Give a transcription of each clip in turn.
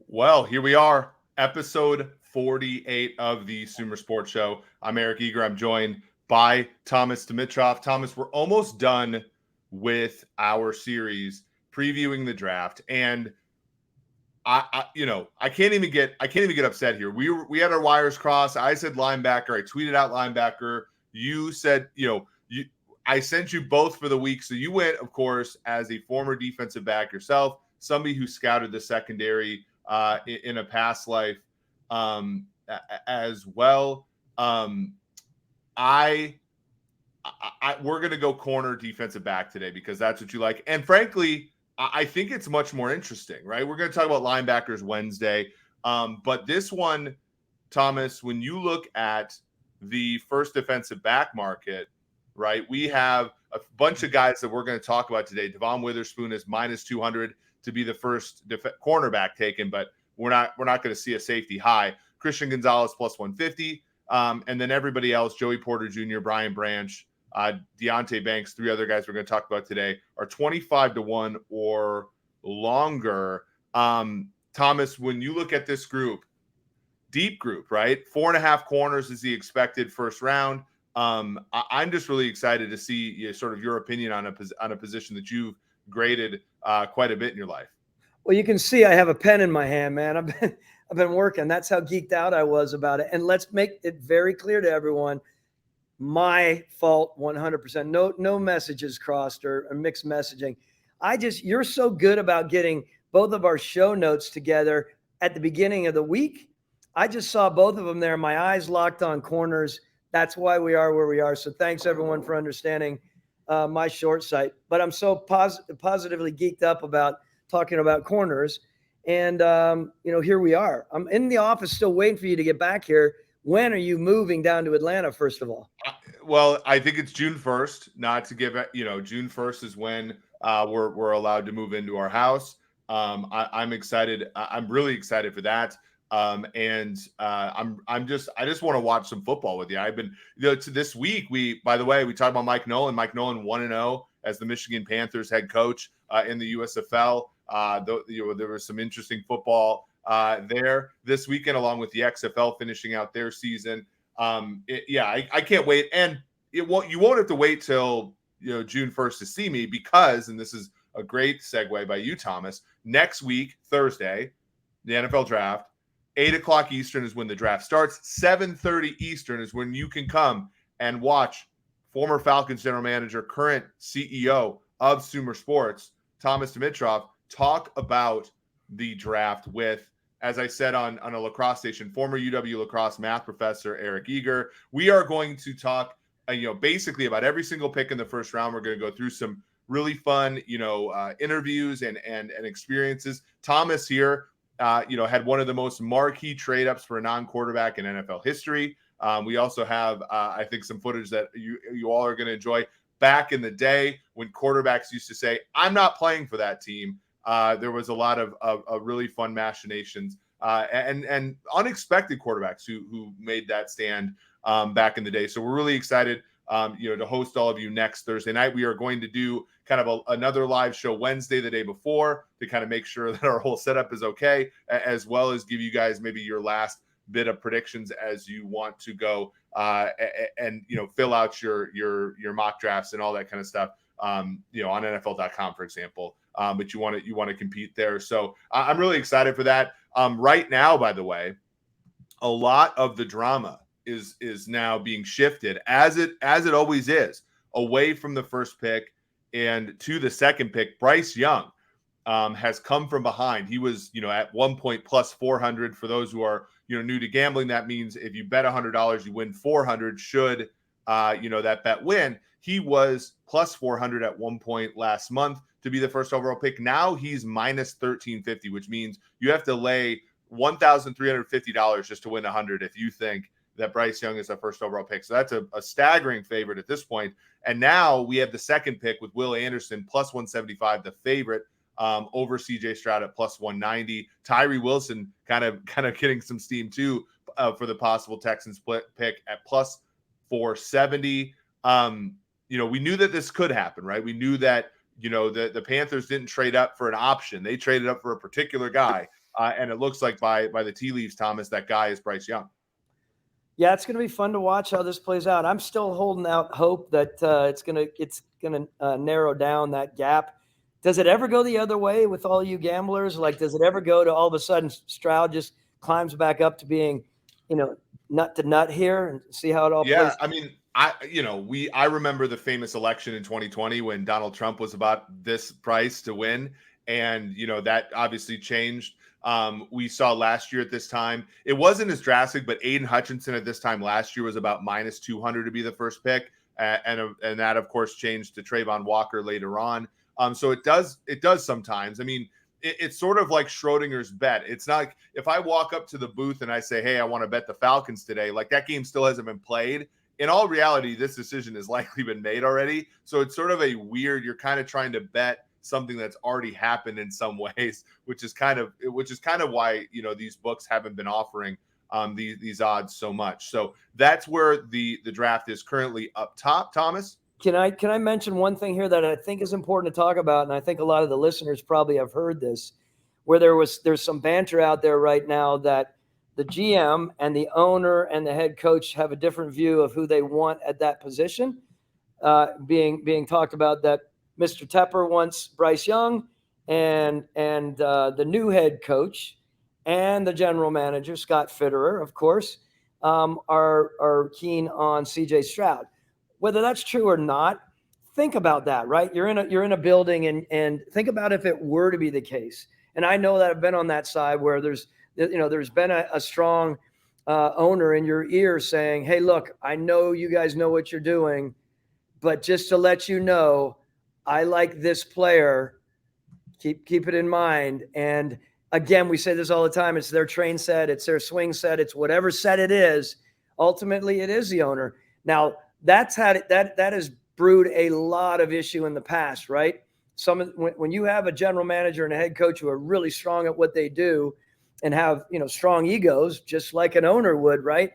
Well, here we are, episode 48 of the Sumer Sports Show. I'm Eric Eager. I'm joined by Thomas Dimitrov. Thomas, we're almost done with our series previewing the draft, and I can't even get upset here. We had our wires crossed. I said linebacker. I tweeted out linebacker. You said, I sent you both for the week, so you went, of course, as a former defensive back yourself, somebody who scouted the secondary in a past life as well. We're going to go corner defensive back today because that's what you like. And frankly, I think it's much more interesting, right? We're going to talk about linebackers Wednesday. But this one, Thomas, when you look at the first defensive back market, right, we have a bunch of guys that we're going to talk about today. Devon Witherspoon is minus 200 to be the first cornerback taken, but we're not going to see a safety high. Christian Gonzalez plus 150, and then everybody else: Joey Porter Jr., Brian Branch, Deonte Banks, three other guys we're going to talk about today are 25-1 or longer. Thomas, when you look at this group, deep group, right? 4.5 corners is the expected first round. I'm just really excited to see sort of your opinion on a position that you've graded quite a bit in your life. Well, you can see I have a pen in my hand, man. I've been working. That's how geeked out I was about it. And let's make it very clear to everyone, my fault 100%. No messages crossed or mixed messaging. You're so good about getting both of our show notes together at the beginning of the week. I just saw both of them there. My eyes locked on corners. That's why we are where we are. So thanks everyone for understanding my short sight. But I'm so positively geeked up about talking about corners. And, here we are. I'm in the office still waiting for you to get back here. When are you moving down to Atlanta, first of all? Well, I think it's June 1st, not to give June 1st is when we're allowed to move into our house. I'm excited. I'm really excited for that. I just want to watch some football with you. I've been, to this week, we talked about Mike Nolan. Mike Nolan 1-0 as the Michigan Panthers head coach in the USFL. There was some interesting football there this weekend, along with the XFL finishing out their season. I can't wait. And you won't have to wait till June 1st to see me because, and this is a great segue by you, Thomas, next week, Thursday, the NFL draft, 8:00 Eastern is when the draft starts. 7:30 Eastern is when you can come and watch former Falcons general manager, current CEO of Sumer Sports, Thomas Dimitrov, talk about the draft with, as I said on a lacrosse station, former UW lacrosse math professor Eric Eager. We are going to talk, basically about every single pick in the first round. We're going to go through some really fun, interviews and experiences. Thomas here, had one of the most marquee trade ups for a non-quarterback in NFL history. We also have, I think, some footage that you all are going to enjoy. Back in the day when quarterbacks used to say, "I'm not playing for that team," there was a lot of really fun machinations and unexpected quarterbacks who made that stand back in the day. So we're really excited, to host all of you next Thursday night. We are going to do kind of another live show Wednesday, the day before, to kind of make sure that our whole setup is okay, as well as give you guys maybe your last bit of predictions as you want to go and fill out your mock drafts and all that kind of stuff. On NFL.com, for example. But you want to compete there. So I'm really excited for that. Right now, by the way, a lot of the drama is now being shifted, as it always is, away from the first pick and to the second pick. Bryce Young, has come from behind. He was, at one point plus 400. For those who are, new to gambling, that means if you bet $100, you win 400 should, that bet win. He was plus 400 at one point last month to be the first overall pick. Now he's minus 1350, which means you have to lay $1,350 just to win 100 if you think that Bryce Young is a first overall pick. So that's a staggering favorite at this point. And now we have the second pick with Will Anderson plus 175, the favorite, over CJ Stroud at plus 190. Tyree Wilson kind of getting some steam too for the possible Texans pick at plus 470. We knew that this could happen, right? We knew that, the Panthers didn't trade up for an option. They traded up for a particular guy. And it looks like by the tea leaves, Thomas, that guy is Bryce Young. Yeah, it's going to be fun to watch how this plays out. I'm still holding out hope that it's going to narrow down that gap. Does it ever go the other way with all you gamblers? Like, does it ever go to all of a sudden Stroud just climbs back up to being, nut to nut here and see how it all plays? Yeah, I mean, I remember the famous election in 2020 when Donald Trump was about this price to win. And, that obviously changed. We saw last year at this time, it wasn't as drastic, but Aiden Hutchinson at this time last year was about minus 200 to be the first pick. And that, of course, changed to Trayvon Walker later on. So it does sometimes. I mean, it's sort of like Schrodinger's bet. It's not like if I walk up to the booth and I say, hey, I want to bet the Falcons today, like that game still hasn't been played. In all reality, this decision has likely been made already. So it's sort of a weird, you're kind of trying to bet something that's already happened in some ways, which is kind of why, these books haven't been offering these odds so much. So that's where the draft is currently up top, Thomas. Can I mention one thing here that I think is important to talk about? And I think a lot of the listeners probably have heard this, where there's some banter out there right now that the GM and the owner and the head coach have a different view of who they want at that position. Being talked about that Mr. Tepper wants Bryce Young, and the new head coach and the general manager, Scott Fitterer, of course, are keen on CJ Stroud. Whether that's true or not, think about that, right? You're in a building and think about if it were to be the case. And I know that I've been on that side where there's been a strong owner in your ear saying, hey, look, I know you guys know what you're doing, but just to let you know, I like this player. Keep it in mind. And again, we say this all the time. It's their train set. It's their swing set. It's whatever set it is. Ultimately, it is the owner. Now, that has brewed a lot of issue in the past, right? When you have a general manager and a head coach who are really strong at what they do and have, strong egos, just like an owner would, right?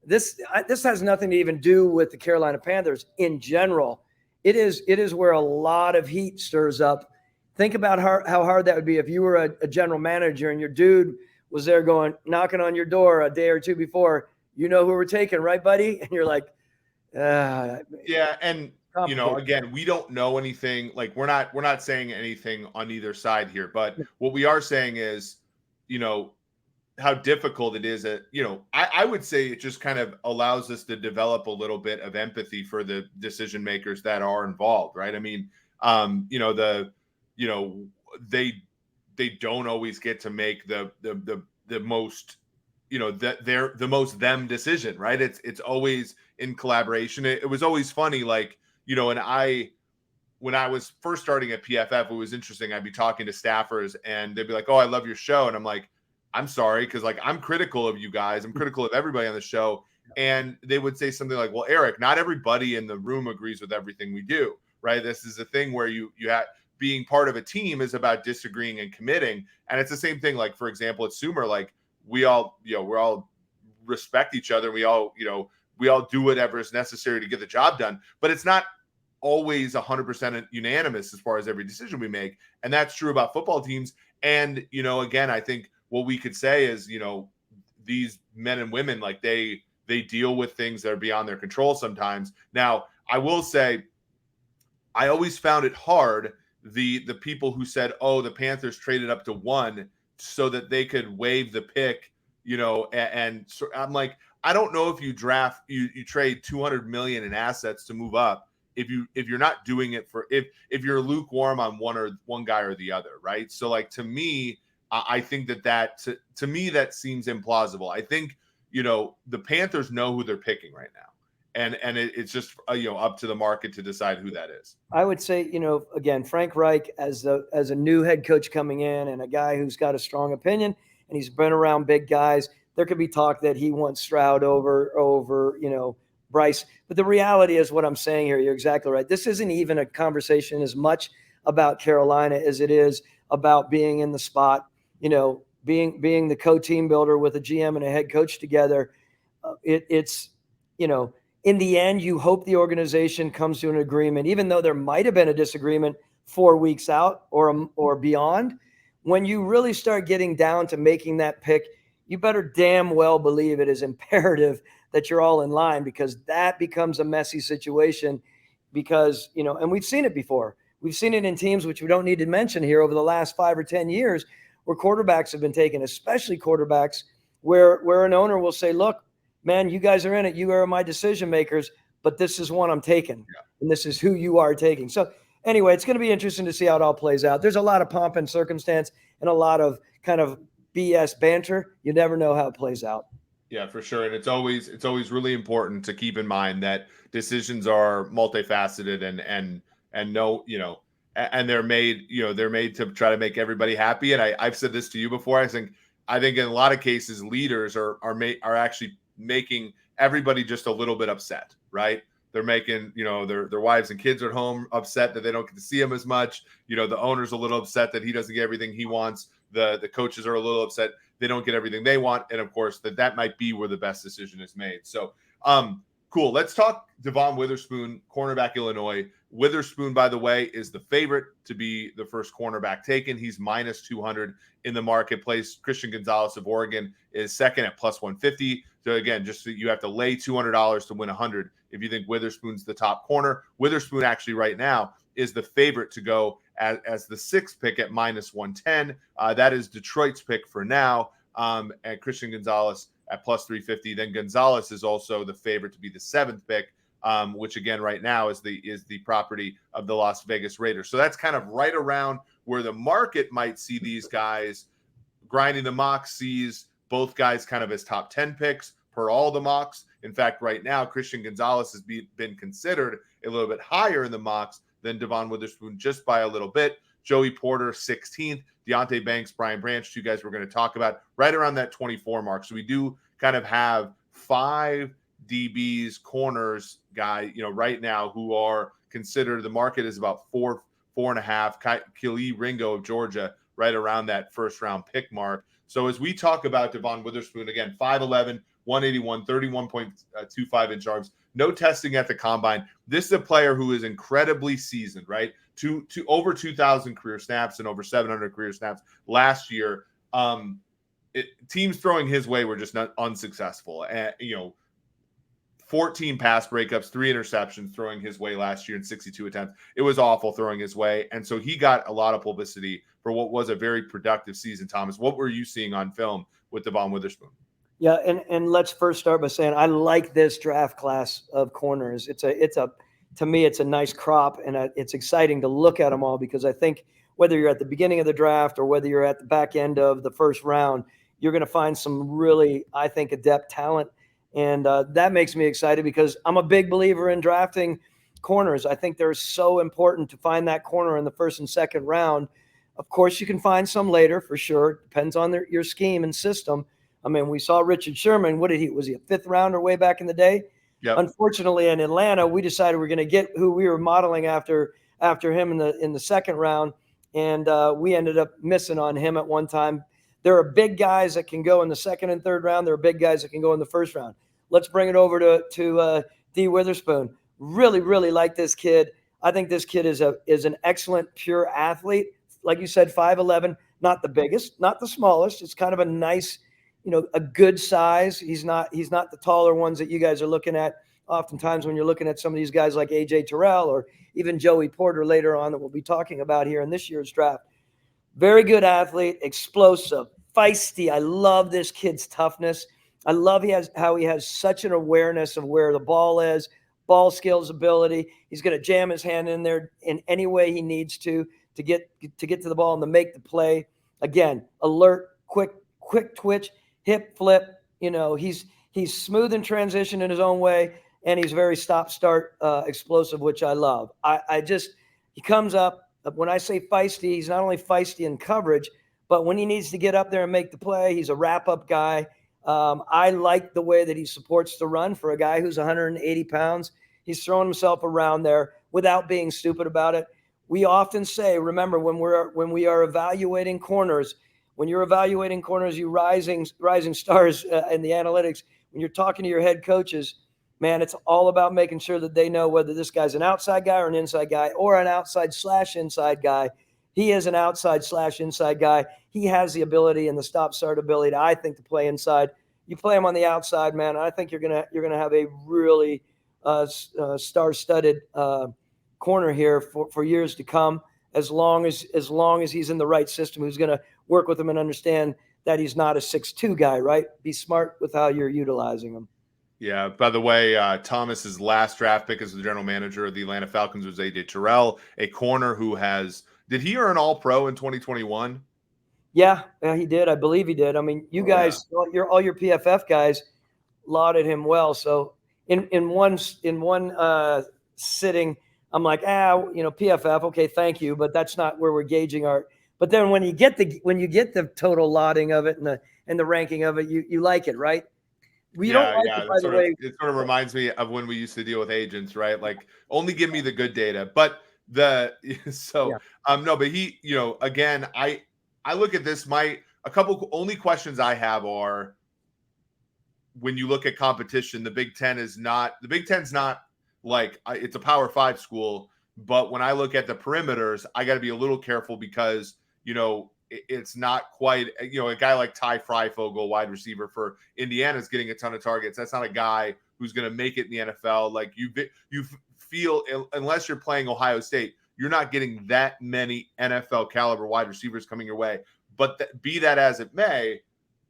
This has nothing to even do with the Carolina Panthers in general. It is where a lot of heat stirs up. Think about how hard that would be if you were a general manager and your dude was there knocking on your door a day or two before, who we're taking, right, buddy? And you're like, yeah. And, again, we don't know anything. Like we're not saying anything on either side here, but what we are saying is, how difficult it is I would say it just kind of allows us to develop a little bit of empathy for the decision makers that are involved. Right. I mean, they don't always get to make the most, they're the most them decision, right? It's always in collaboration. It was always funny. Like, when I was first starting at PFF, it was interesting. I'd be talking to staffers and they'd be like, oh, I love your show. And I'm like, I'm sorry. Cause like, I'm critical of you guys. I'm critical of everybody on the show. And they would say something like, well, Eric, not everybody in the room agrees with everything we do. Right. This is a thing where you have being part of a team is about disagreeing and committing. And it's the same thing. Like, for example, at Sumer, like we all respect each other. We all do whatever is necessary to get the job done, but it's not always 100% unanimous as far as every decision we make. And that's true about football teams. And, again, I think what we could say is, these men and women, like they deal with things that are beyond their control sometimes. Now, I will say, I always found it hard, the people who said, oh, the Panthers traded up to 1 so that they could waive the pick, and so I'm like, I don't know if you trade $200 million in assets to move up if you're not doing it for if you're lukewarm on one guy or the other, right? So like to me, I think that to me that seems implausible. I think the Panthers know who they're picking right now, and it's just up to the market to decide who that is. I would say, again, Frank Reich as a new head coach coming in and a guy who's got a strong opinion and he's been around big guys. There could be talk that he wants Stroud over Bryce. But the reality is what I'm saying here. You're exactly right. This isn't even a conversation as much about Carolina as it is about being in the spot, being the co-team builder with a GM and a head coach together. It's in the end, you hope the organization comes to an agreement, even though there might have been a disagreement 4 weeks out or beyond. When you really start getting down to making that pick, you better damn well believe it is imperative that you're all in line, because that becomes a messy situation. Because, and we've seen it before. We've seen it in teams, which we don't need to mention here, over the last 5 or 10 years, where quarterbacks have been taken, especially quarterbacks, where an owner will say, look, man, you guys are in it. You are my decision makers, but this is one I'm taking, and this is who you are taking. So anyway, it's going to be interesting to see how it all plays out. There's a lot of pomp and circumstance and a lot of kind of BS banter. You never know how it plays out. Yeah, for sure. And it's always really important to keep in mind that decisions are multifaceted and no, and they're made to try to make everybody happy. And I've said this to you before. I think in a lot of cases, leaders are actually making everybody just a little bit upset, right? They're making, their wives and kids are at home upset that they don't get to see him as much. The owner's a little upset that he doesn't get everything he wants. The coaches are a little upset they don't get everything they want. And of course, that might be where the best decision is made. So, cool. Let's talk Devon Witherspoon, cornerback, Illinois. Witherspoon, by the way, is the favorite to be the first cornerback taken. He's minus 200 in the marketplace. Christian Gonzalez of Oregon is second at plus 150. So again, just so you have to lay $200 to win 100 if you think Witherspoon's the top corner. Witherspoon actually right now is the favorite to go as the sixth pick at minus 110. That is Detroit's pick for now. And Christian Gonzalez at plus 350. Then Gonzalez is also the favorite to be the seventh pick, which again right now is the property of the Las Vegas Raiders. So that's kind of right around where the market might see these guys. Grinding the mocks sees both guys kind of as top 10 picks per all the mocks. In fact, right now, Christian Gonzalez has been considered a little bit higher in the mocks than Devon Witherspoon, just by a little bit. Joey Porter, 16th. Deonte Banks, Brian Branch, two guys we're going to talk about, right around that 24 mark. So we do kind of have 5 DBs, corners guy, right now who are considered, the market is about 4.5. Kelee Ringo of Georgia, right around that first round pick mark. So as we talk about Devon Witherspoon, again, 5'11", 181, 31.25 inch arms, no testing at the combine. This is a player who is incredibly seasoned, right? To over 2,000 career snaps and over 700 career snaps last year. Teams throwing his way were just not unsuccessful. 14 pass breakups, 3 interceptions throwing his way last year in 62 attempts. It was awful throwing his way. And so he got a lot of publicity for what was a very productive season. Thomas, what were you seeing on film with Devon Witherspoon? Yeah, and let's first start by saying I like this draft class of corners. To me, it's a nice crop, and it's exciting to look at them all, because I think whether you're at the beginning of the draft or whether you're at the back end of the first round, you're going to find some really, I think, adept talent. And that makes me excited, because I'm a big believer in drafting corners. I think they're so important to find that corner in the first and second round. Of course, you can find some later for sure. Depends on your scheme and system. I mean, we saw Richard Sherman. Was he a 5th rounder way back in the day? Yep. Unfortunately, in Atlanta, we decided we're going to get who we were modeling after him in the second round, and we ended up missing on him at one time. There are big guys that can go in the second and third round. There are big guys that can go in the first round. Let's bring it over to D. Witherspoon. Really, really like this kid. I think this kid is an excellent pure athlete. Like you said, 5'11", not the biggest, not the smallest. It's kind of a nice, a good size. He's not the taller ones that you guys are looking at oftentimes when you're looking at some of these guys like A.J. Terrell or even Joey Porter later on that we'll be talking about here in this year's draft. Very good athlete, explosive, feisty. I love this kid's toughness. I love how he has such an awareness of where the ball is, ball skills, ability. He's going to jam his hand in there in any way he needs to get to the ball and to make the play. Again, alert, quick twitch, hip flip. He's smooth in transition in his own way, and he's very stop-start explosive, which I love. He comes up. When I say feisty, he's not only feisty in coverage, but when he needs to get up there and make the play, he's a wrap-up guy. I like the way that he supports the run for a guy who's 180 pounds. He's throwing himself around there without being stupid about it. We often say, remember, when we are evaluating corners, when you're evaluating corners, you rising stars in the analytics, when you're talking to your head coaches, man, it's all about making sure that they know whether this guy's an outside guy or an inside guy or an outside/inside guy. He is an outside/inside guy. He has the ability and the stop-start ability, I think, to play inside. You play him on the outside, man, I think you're gonna have a really star-studded corner here for years to come. As long as he's in the right system, who's going to work with him and understand that he's not a 6'2" guy, right? Be smart with how you're utilizing him. Yeah. By the way, Thomas's last draft pick as the general manager of the Atlanta Falcons was A.J. Terrell, a corner who did he earn All-Pro in 2021? Yeah, he did. I believe he did. I mean, you guys, all your PFF guys lauded him well. So in one sitting, I'm like, PFF, okay, thank you, but that's not where we're gauging our. But then when you get the total lauding of it and the ranking of it, you like it, right? It, by the way. It sort of reminds me of when we used to deal with agents, right? Like, only give me the good data. But but he, again, I look at this. A couple only questions I have are, when you look at competition, the Big Ten's not like it's a Power 5 school, but when I look at the perimeters, I got to be a little careful because it's not quite a guy like Ty Freifogel, wide receiver for Indiana, is getting a ton of targets. That's not a guy who's going to make it in the NFL. Like you feel, unless you're playing Ohio State, you're not getting that many NFL caliber wide receivers coming your way. But be that as it may,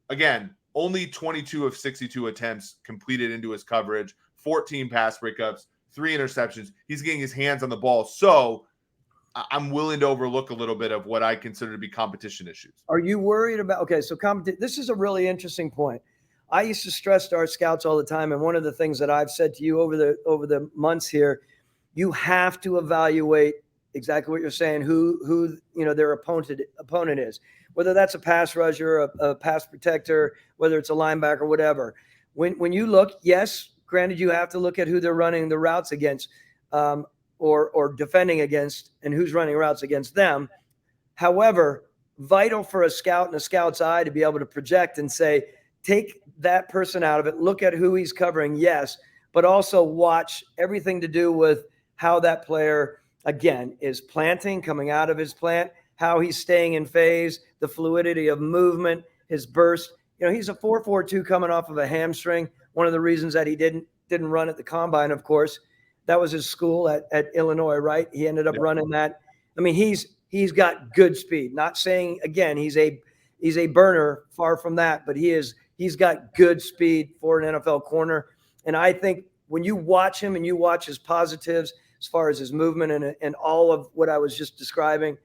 again, only 22 of 62 attempts completed into his coverage, 14 pass breakups, 3 interceptions. He's getting his hands on the ball. So I'm willing to overlook a little bit of what I consider to be competition issues. Are you worried about, so this is a really interesting point. I used to stress to our scouts all the time, and one of the things that I've said to you over the months here, you have to evaluate exactly what you're saying, who their opponent is, whether that's a pass rusher, a pass protector, whether it's a linebacker, whatever. When you look, yes, granted, you have to look at who they're running the routes against, or defending against, and who's running routes against them. However, vital for a scout and a scout's eye to be able to project and say, take that person out of it, look at who he's covering, yes, but also watch everything to do with how that player, again, is planting, coming out of his plant, how he's staying in phase, the fluidity of movement, his burst. He's a 4.42 coming off of a hamstring. One of the reasons that he didn't run at the combine, of course, that was his school at Illinois, right? He ended up running that. I mean, he's got good speed. Not saying, again, he's a burner, far from that, but he's got good speed for an NFL corner. And I think when you watch him and you watch his positives as far as his movement and all of what I was just describing,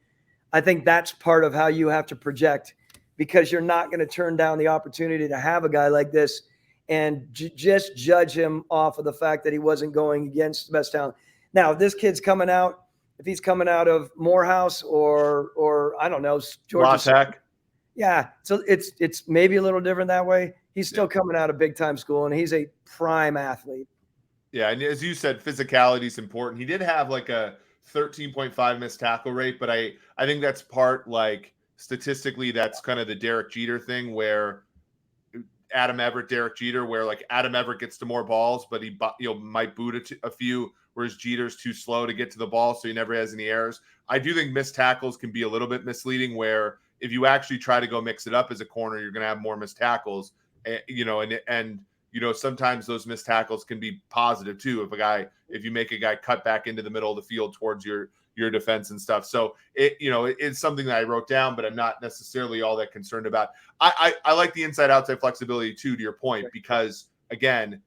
I think that's part of how you have to project, because you're not going to turn down the opportunity to have a guy like this and just judge him off of the fact that he wasn't going against the best talent. Now, if this kid's coming out, if he's coming out of Morehouse or I don't know, Georgia Tech. Yeah, so it's maybe a little different that way. He's still coming out of big-time school, and he's a prime athlete. Yeah, and as you said, physicality is important. He did have like a 13.5 missed tackle rate, but I think that's part, like, statistically, that's kind of the Derek Jeter thing, where Adam Everett, Derek Jeter, where like Adam Everett gets to more balls, but he might boot a few, whereas Jeter's too slow to get to the ball, so he never has any errors. I do think missed tackles can be a little bit misleading, where if you actually try to go mix it up as a corner, you're going to have more missed tackles, and sometimes those missed tackles can be positive too. If you make a guy cut back into the middle of the field towards your defense and stuff. So it's something that I wrote down, but I'm not necessarily all that concerned about. I like the inside outside flexibility too, to your point, because again,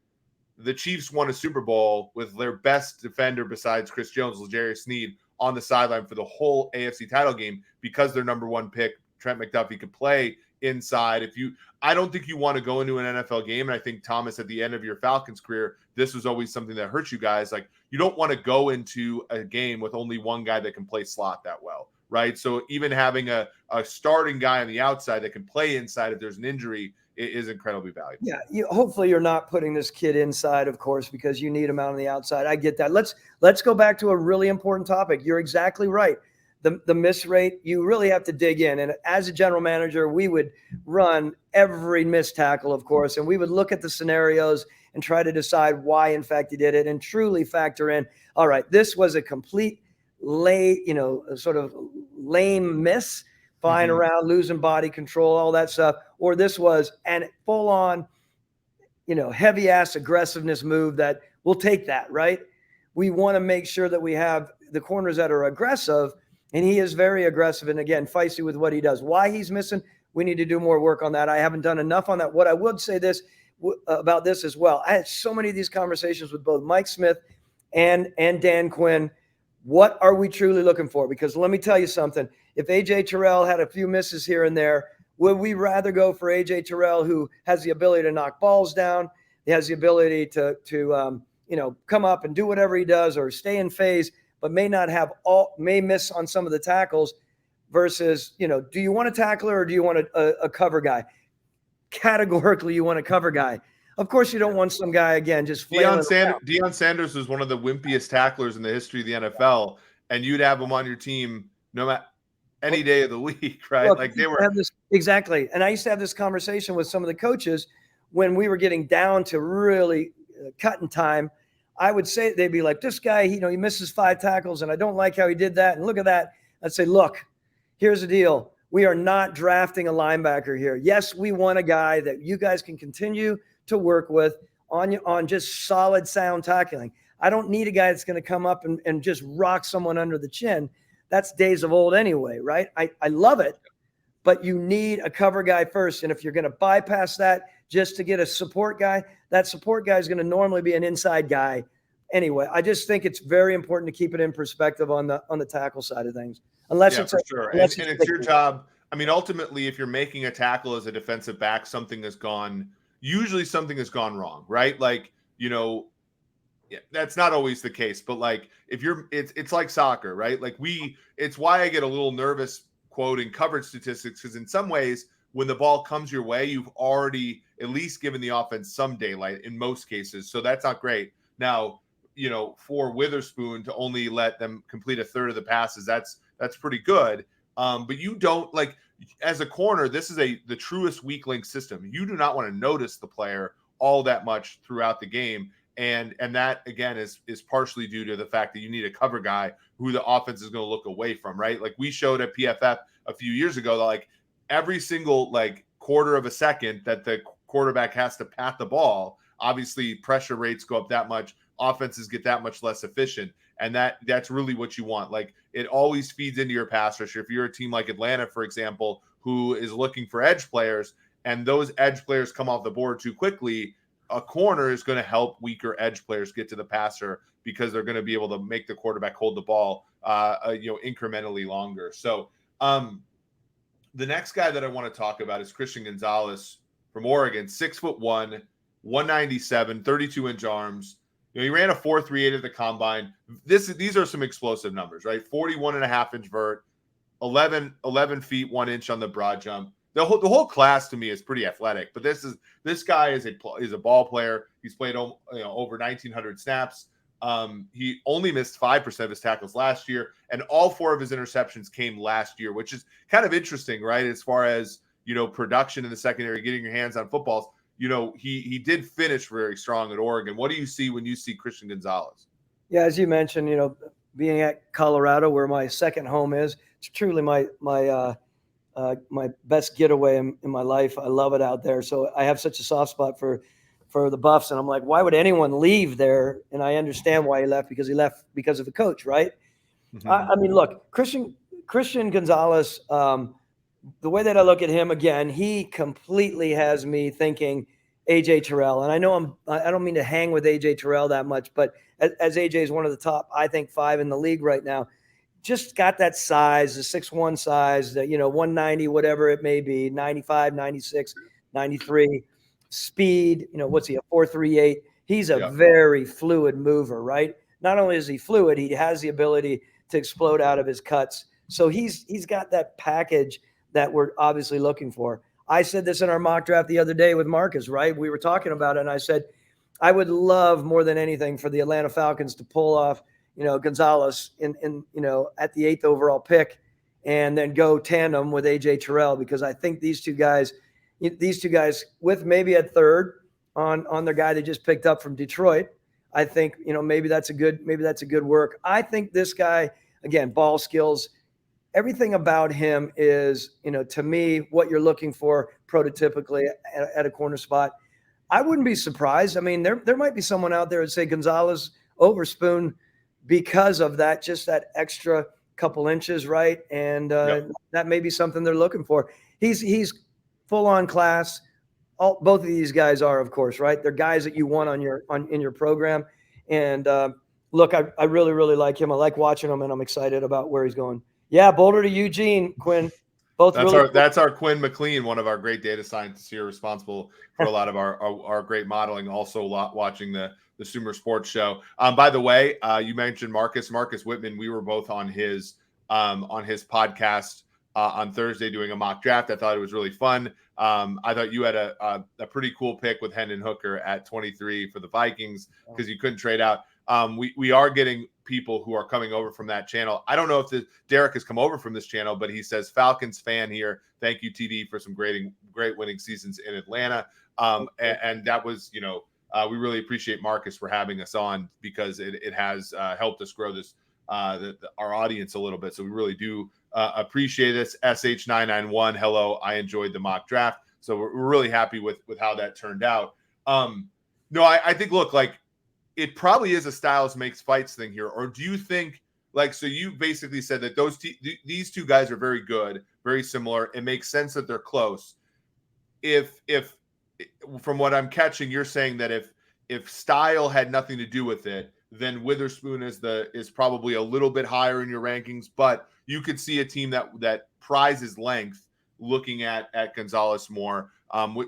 the Chiefs won a Super Bowl with their best defender besides Chris Jones, L'Jarius Sneed, on the sideline for the whole AFC title game because their number one pick, Trent McDuffie, could play inside. I don't think you want to go into an NFL game, and I think, Thomas, at the end of your Falcons career, this was always something that hurt you guys. Like, you don't want to go into a game with only one guy that can play slot that well, right? So even having a starting guy on the outside that can play inside if there's an injury is incredibly valuable. Yeah, hopefully you're not putting this kid inside, of course, because you need him out on the outside. I get that. Let's go back to a really important topic. You're exactly right. The miss rate, you really have to dig in. And as a general manager, we would run every missed tackle, of course, and we would look at the scenarios and try to decide why, in fact, he did it, and truly factor in, all right, this was a complete sort of lame miss, flying around, losing body control, all that stuff, or this was an full-on, heavy-ass aggressiveness move that we'll take that, right? We want to make sure that we have the corners that are aggressive, and he is very aggressive and, again, feisty with what he does. Why he's missing, we need to do more work on that. I haven't done enough on that. What I would say about this as well, I had so many of these conversations with both Mike Smith and Dan Quinn. What are we truly looking for? Because let me tell you something. If A.J. Terrell had a few misses here and there, would we rather go for A.J. Terrell, who has the ability to knock balls down, he has the ability to come up and do whatever he does or stay in phase, but may miss on some of the tackles, versus, do you want a tackler or do you want a cover guy? Categorically, you want a cover guy. Of course, you don't want some guy, again, just flailing around. Deion Sanders was one of the wimpiest tacklers in the history of the NFL, and you'd have him on your team no matter any day of the week, right? Look, like they were exactly. And I used to have this conversation with some of the coaches when we were getting down to really cutting time. I would say, they'd be like, this guy, he misses 5 tackles, and I don't like how he did that. And look at that. I'd say, look, here's the deal. We are not drafting a linebacker here. Yes, we want a guy that you guys can continue to work with on just solid, sound tackling. I don't need a guy that's going to come up and just rock someone under the chin. That's days of old anyway, right? I love it, but you need a cover guy first. And if you're going to bypass that just to get a support guy, that support guy is going to normally be an inside guy anyway. I just think it's very important to keep it in perspective on the tackle side of things. Unless it's for sure. And it's your job. I mean, ultimately, if you're making a tackle as a defensive back, usually something has gone wrong, right? Like, that's not always the case, but like it's like soccer, right? Like it's why I get a little nervous quoting coverage statistics, because in some ways, when the ball comes your way, you've already at least given the offense some daylight in most cases. So that's not great. Now, for Witherspoon to only let them complete a third of the passes, that's pretty good. But you don't, like, as a corner, this is the truest weak link system. You do not want to notice the player all that much throughout the game. And that, again, is partially due to the fact that you need a cover guy who the offense is going to look away from, right? Like we showed at PFF a few years ago that, like, every single, like, quarter of a second that the quarterback has to pat the ball, obviously pressure rates go up that much, offenses get that much less efficient. And that's really what you want. Like, it always feeds into your pass rusher. If you're a team like Atlanta, for example, who is looking for edge players, and those edge players come off the board too quickly, a corner is going to help weaker edge players get to the passer, because they're going to be able to make the quarterback hold the ball, incrementally longer. So the next guy that I want to talk about is Christian Gonzalez from Oregon, 6'1", 197, 32-inch arms. He ran a 4.38 at the combine. These are some explosive numbers, right? 41.5-inch vert, 11 feet 1 inch on the broad jump. The whole class to me is pretty athletic, but this guy is a ball player. He's played over 1,900 snaps. He only missed 5% of his tackles last year, and all 4 of his interceptions came last year, which is kind of interesting, right? As far as production in the secondary, getting your hands on footballs. He did finish very strong at Oregon. What do you see when you see Christian Gonzalez? Yeah, as you mentioned, being at Colorado, where my second home is, it's truly my best getaway in my life. I love it out there. So I have such a soft spot for the Buffs, and I'm like, why would anyone leave there? And I understand why he left, because because of the coach, right? Mm-hmm. I mean, look, Christian Gonzalez. The way that I look at him, again, he completely has me thinking AJ Terrell. And I know I don't mean to hang with AJ Terrell that much, but as AJ is one of the top, I think, 5 in the league right now, just got that size, the 6'1" size, that, 190, whatever it may be, 95, 96, 93, speed, what's he, a 4.38. He's a very fluid mover, right? Not only is he fluid, he has the ability to explode out of his cuts. So he's got that package that we're obviously looking for. I said this in our mock draft the other day with Marcus, right? We were talking about it, and I said, I would love more than anything for the Atlanta Falcons to pull off, Gonzalez in at the 8th overall pick, and then go tandem with AJ Terrell, because I think these two guys with maybe at third on their guy they just picked up from Detroit. I think, maybe that's a good work. I think this guy, again, ball skills, everything about him is, to me, what you're looking for prototypically at a corner spot. I wouldn't be surprised. I mean, there might be someone out there that say Gonzalez over Spoon because of that, just that extra couple inches, right? And that may be something they're looking for. He's full on class. Both of these guys are, of course, right? They're guys that you want in your program. And look, I really, really like him. I like watching him, and I'm excited about where he's going. Yeah, Boulder to Eugene, Quinn. That's our Quinn McLean, one of our great data scientists here, responsible for a lot of our great modeling. Also, watching the Sumer Sports Show. By the way, you mentioned Marcus Whitman. We were both on his podcast on Thursday doing a mock draft. I thought it was really fun. I thought you had a pretty cool pick with Hendon Hooker at 23 for the Vikings because you couldn't trade out. We are getting people who are coming over from that channel. I don't know if Derek has come over from this channel, but he says Falcons fan here. Thank you, TD, for some great winning seasons in Atlanta. And that was, we really appreciate Marcus for having us on, because it has helped us grow this our audience a little bit. So we really do appreciate this. SH991, hello. I enjoyed the mock draft. So we're really happy with how that turned out. No, I think, look, like, it probably is a styles makes fights thing here. Or do you think, like, so you basically said that these two guys are very good, very similar. It makes sense that they're close. If from what I'm catching, you're saying that if style had nothing to do with it, then Witherspoon is probably a little bit higher in your rankings, but you could see a team that prizes length looking at Gonzalez more,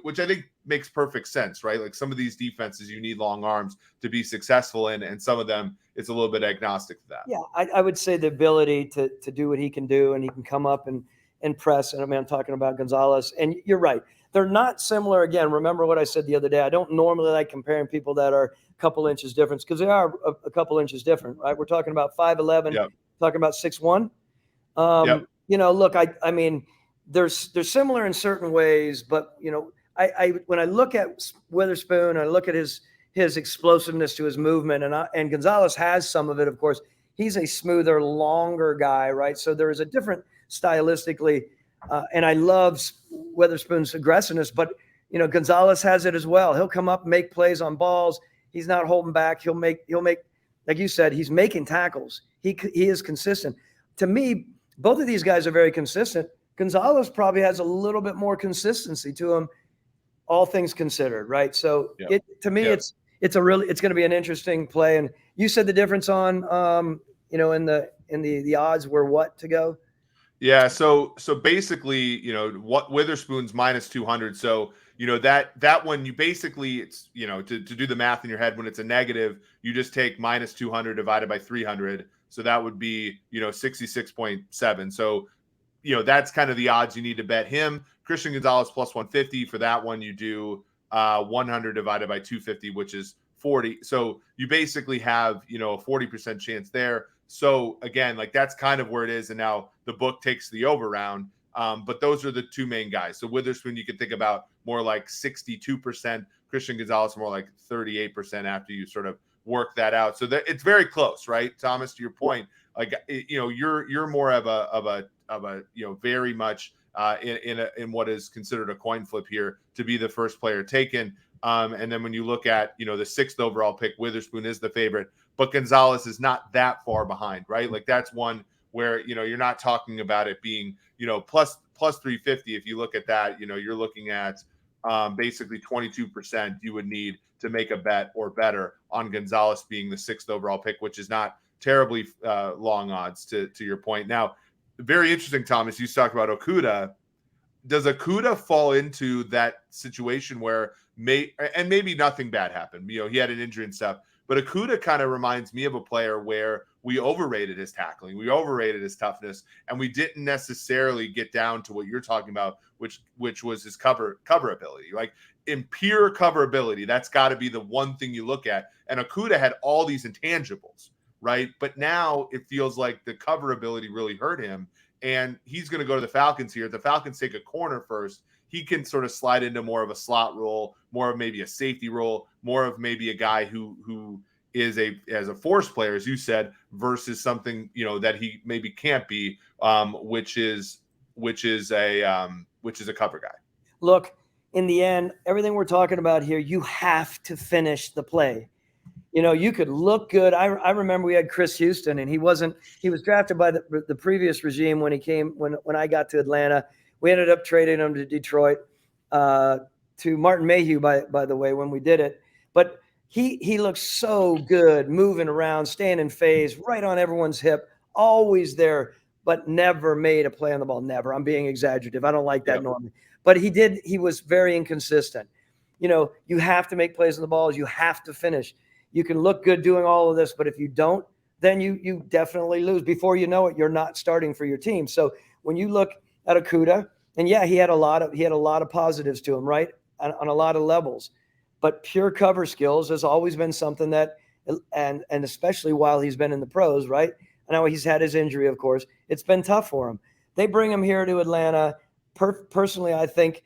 which I think makes perfect sense, right? Like, some of these defenses, you need long arms to be successful in, and some of them, it's a little bit agnostic to that. Yeah, I would say the ability to do what he can do, and he can come up and press. And I mean, I'm talking about Gonzalez, and you're right. They're not similar. Again, remember what I said the other day. I don't normally like comparing people that are a couple inches difference, because they are a couple inches different, right? We're talking about 5'11", talking about 6'1". Look, I mean, they're similar in certain ways, but I when I look at Witherspoon, I look at his explosiveness to his movement, and Gonzalez has some of it, of course. He's a smoother, longer guy, right? So there is a different stylistically, and I love Witherspoon's aggressiveness, but Gonzalez has it as well. He'll come up, make plays on balls. He's not holding back. He'll make, like you said, he's making tackles. He is consistent. To me, both of these guys are very consistent. Gonzalez probably has a little bit more consistency to him, all things considered, right? So it's going to be an interesting play. And you said the difference on in the odds were what to go? Yeah, so basically, what Witherspoon's minus 200. So that one, you basically, it's to do the math in your head, when it's a negative, you just take minus 200 divided by 300. So that would be 66.7. So that's kind of the odds you need to bet him. Christian Gonzalez plus 150. For that one, you do 100 divided by 250, which is 40. So you basically have a 40% chance there. So again, like, that's kind of where it is. And now the book takes the over round. But those are the two main guys. So Witherspoon, you could think about more like 62%. Christian Gonzalez more like 38% after you sort of work that out. So that it's very close, right, Thomas? To your point, like, you're more of a very much in what is considered a coin flip here to be the first player taken. And then when you look at the 6th overall pick, Witherspoon is the favorite, but Gonzalez is not that far behind, right? Like, that's one where you're not talking about it being plus 350. If you look at that, you're looking at basically 22% you would need to make a bet or better on Gonzalez being the 6th overall pick, which is not terribly long odds to your point. Now, very interesting, Thomas, you talked about Okudah. Does Okudah fall into that situation where maybe nothing bad happened? You know, he had an injury and stuff, but Okudah kind of reminds me of a player where we overrated his tackling, we overrated his toughness, and we didn't necessarily get down to what you're talking about, which was his cover ability. Like in pure cover ability, that's got to be the one thing you look at. And Okudah had all these intangibles, right? But now it feels like the cover ability really hurt him. And he's going to go to the Falcons here. If the Falcons take a corner first, he can sort of slide into more of a slot role, more of maybe a safety role, more of maybe a guy who is as a force player, as you said, versus something, you know, that he maybe can't be, which is a cover guy. Look, In the end, everything we're talking about here, you have to finish the play. You know, you could look good. I remember we had Chris Houston, and he was drafted by the previous regime when I got to Atlanta. We ended up trading him to Detroit, to Martin Mayhew, by the way, when we did it. But he looks so good, moving around, staying in phase, right on everyone's hip, always there, but never made a play on the ball. Never. I'm being exaggerative. I don't like that normally. But he was very inconsistent. You know, you have to make plays on the balls. You have to finish. You can look good doing all of this, but if you don't, then you definitely lose. Before you know it, you're not starting for your team. So when you look at Okudah, and yeah, he had a lot of positives to him, right, on a lot of levels. But pure cover skills has always been something that, and especially while he's been in the pros, right? I know he's had his injury, of course. It's been tough for him. They bring him here to Atlanta. Personally, I think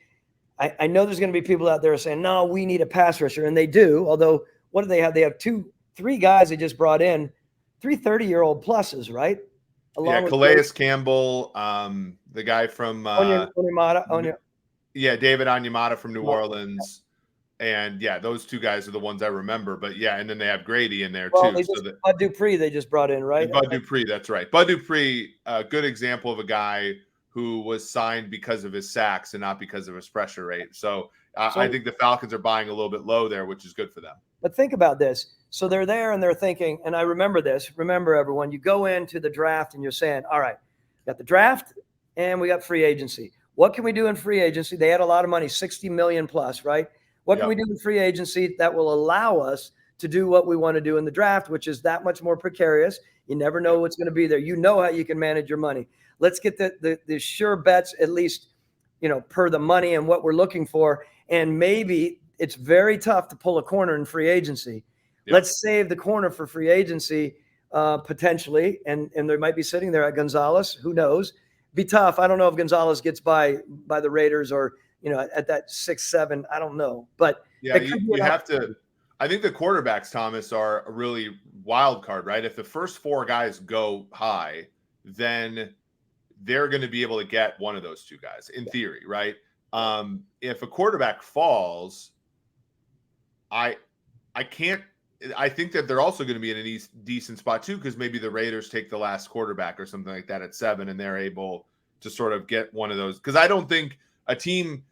I know there's going to be people out there saying, no, we need a pass rusher, and they do. Although, what do they have? They have three guys they just brought in, 3 30-year-old pluses, right? Along with Calais Campbell, the guy from David Onyemata from New Orleans. And yeah, those two guys are the ones I remember. But yeah, and then they have Grady in there too. Bud Dupree they just brought in, right? Bud Dupree, that's right. Bud Dupree, a good example of a guy who was signed because of his sacks and not because of his pressure rate. So I think the Falcons are buying a little bit low there, which is good for them. But think about this. So they're there and they're thinking, and I remember this. Remember, everyone, you go into the draft and you're saying, all right, we got the draft and we got free agency. What can we do in free agency? They had a lot of money, 60 million plus, right? What can we do in free agency that will allow us to do what we want to do in the draft, which is that much more precarious? You never know what's going to be there. You know how you can manage your money. Let's get the sure bets, at least, you know, per the money and what we're looking for. And maybe it's very tough to pull a corner in free agency. Yep. Let's save the corner for free agency, potentially. And they might be sitting there at Gonzalez. Who knows? Be tough. I don't know if Gonzalez gets by the Raiders or, you know, at that 6-7, I don't know. But yeah, you have to. I think the quarterbacks, Thomas, are a really wild card, right? If the first 4 guys go high, then they're going to be able to get one of those 2 guys in theory, right? If a quarterback falls, I think that they're also going to be in a decent spot too, because maybe the Raiders take the last quarterback or something like that at 7, and they're able to sort of get one of those. Because I don't think a team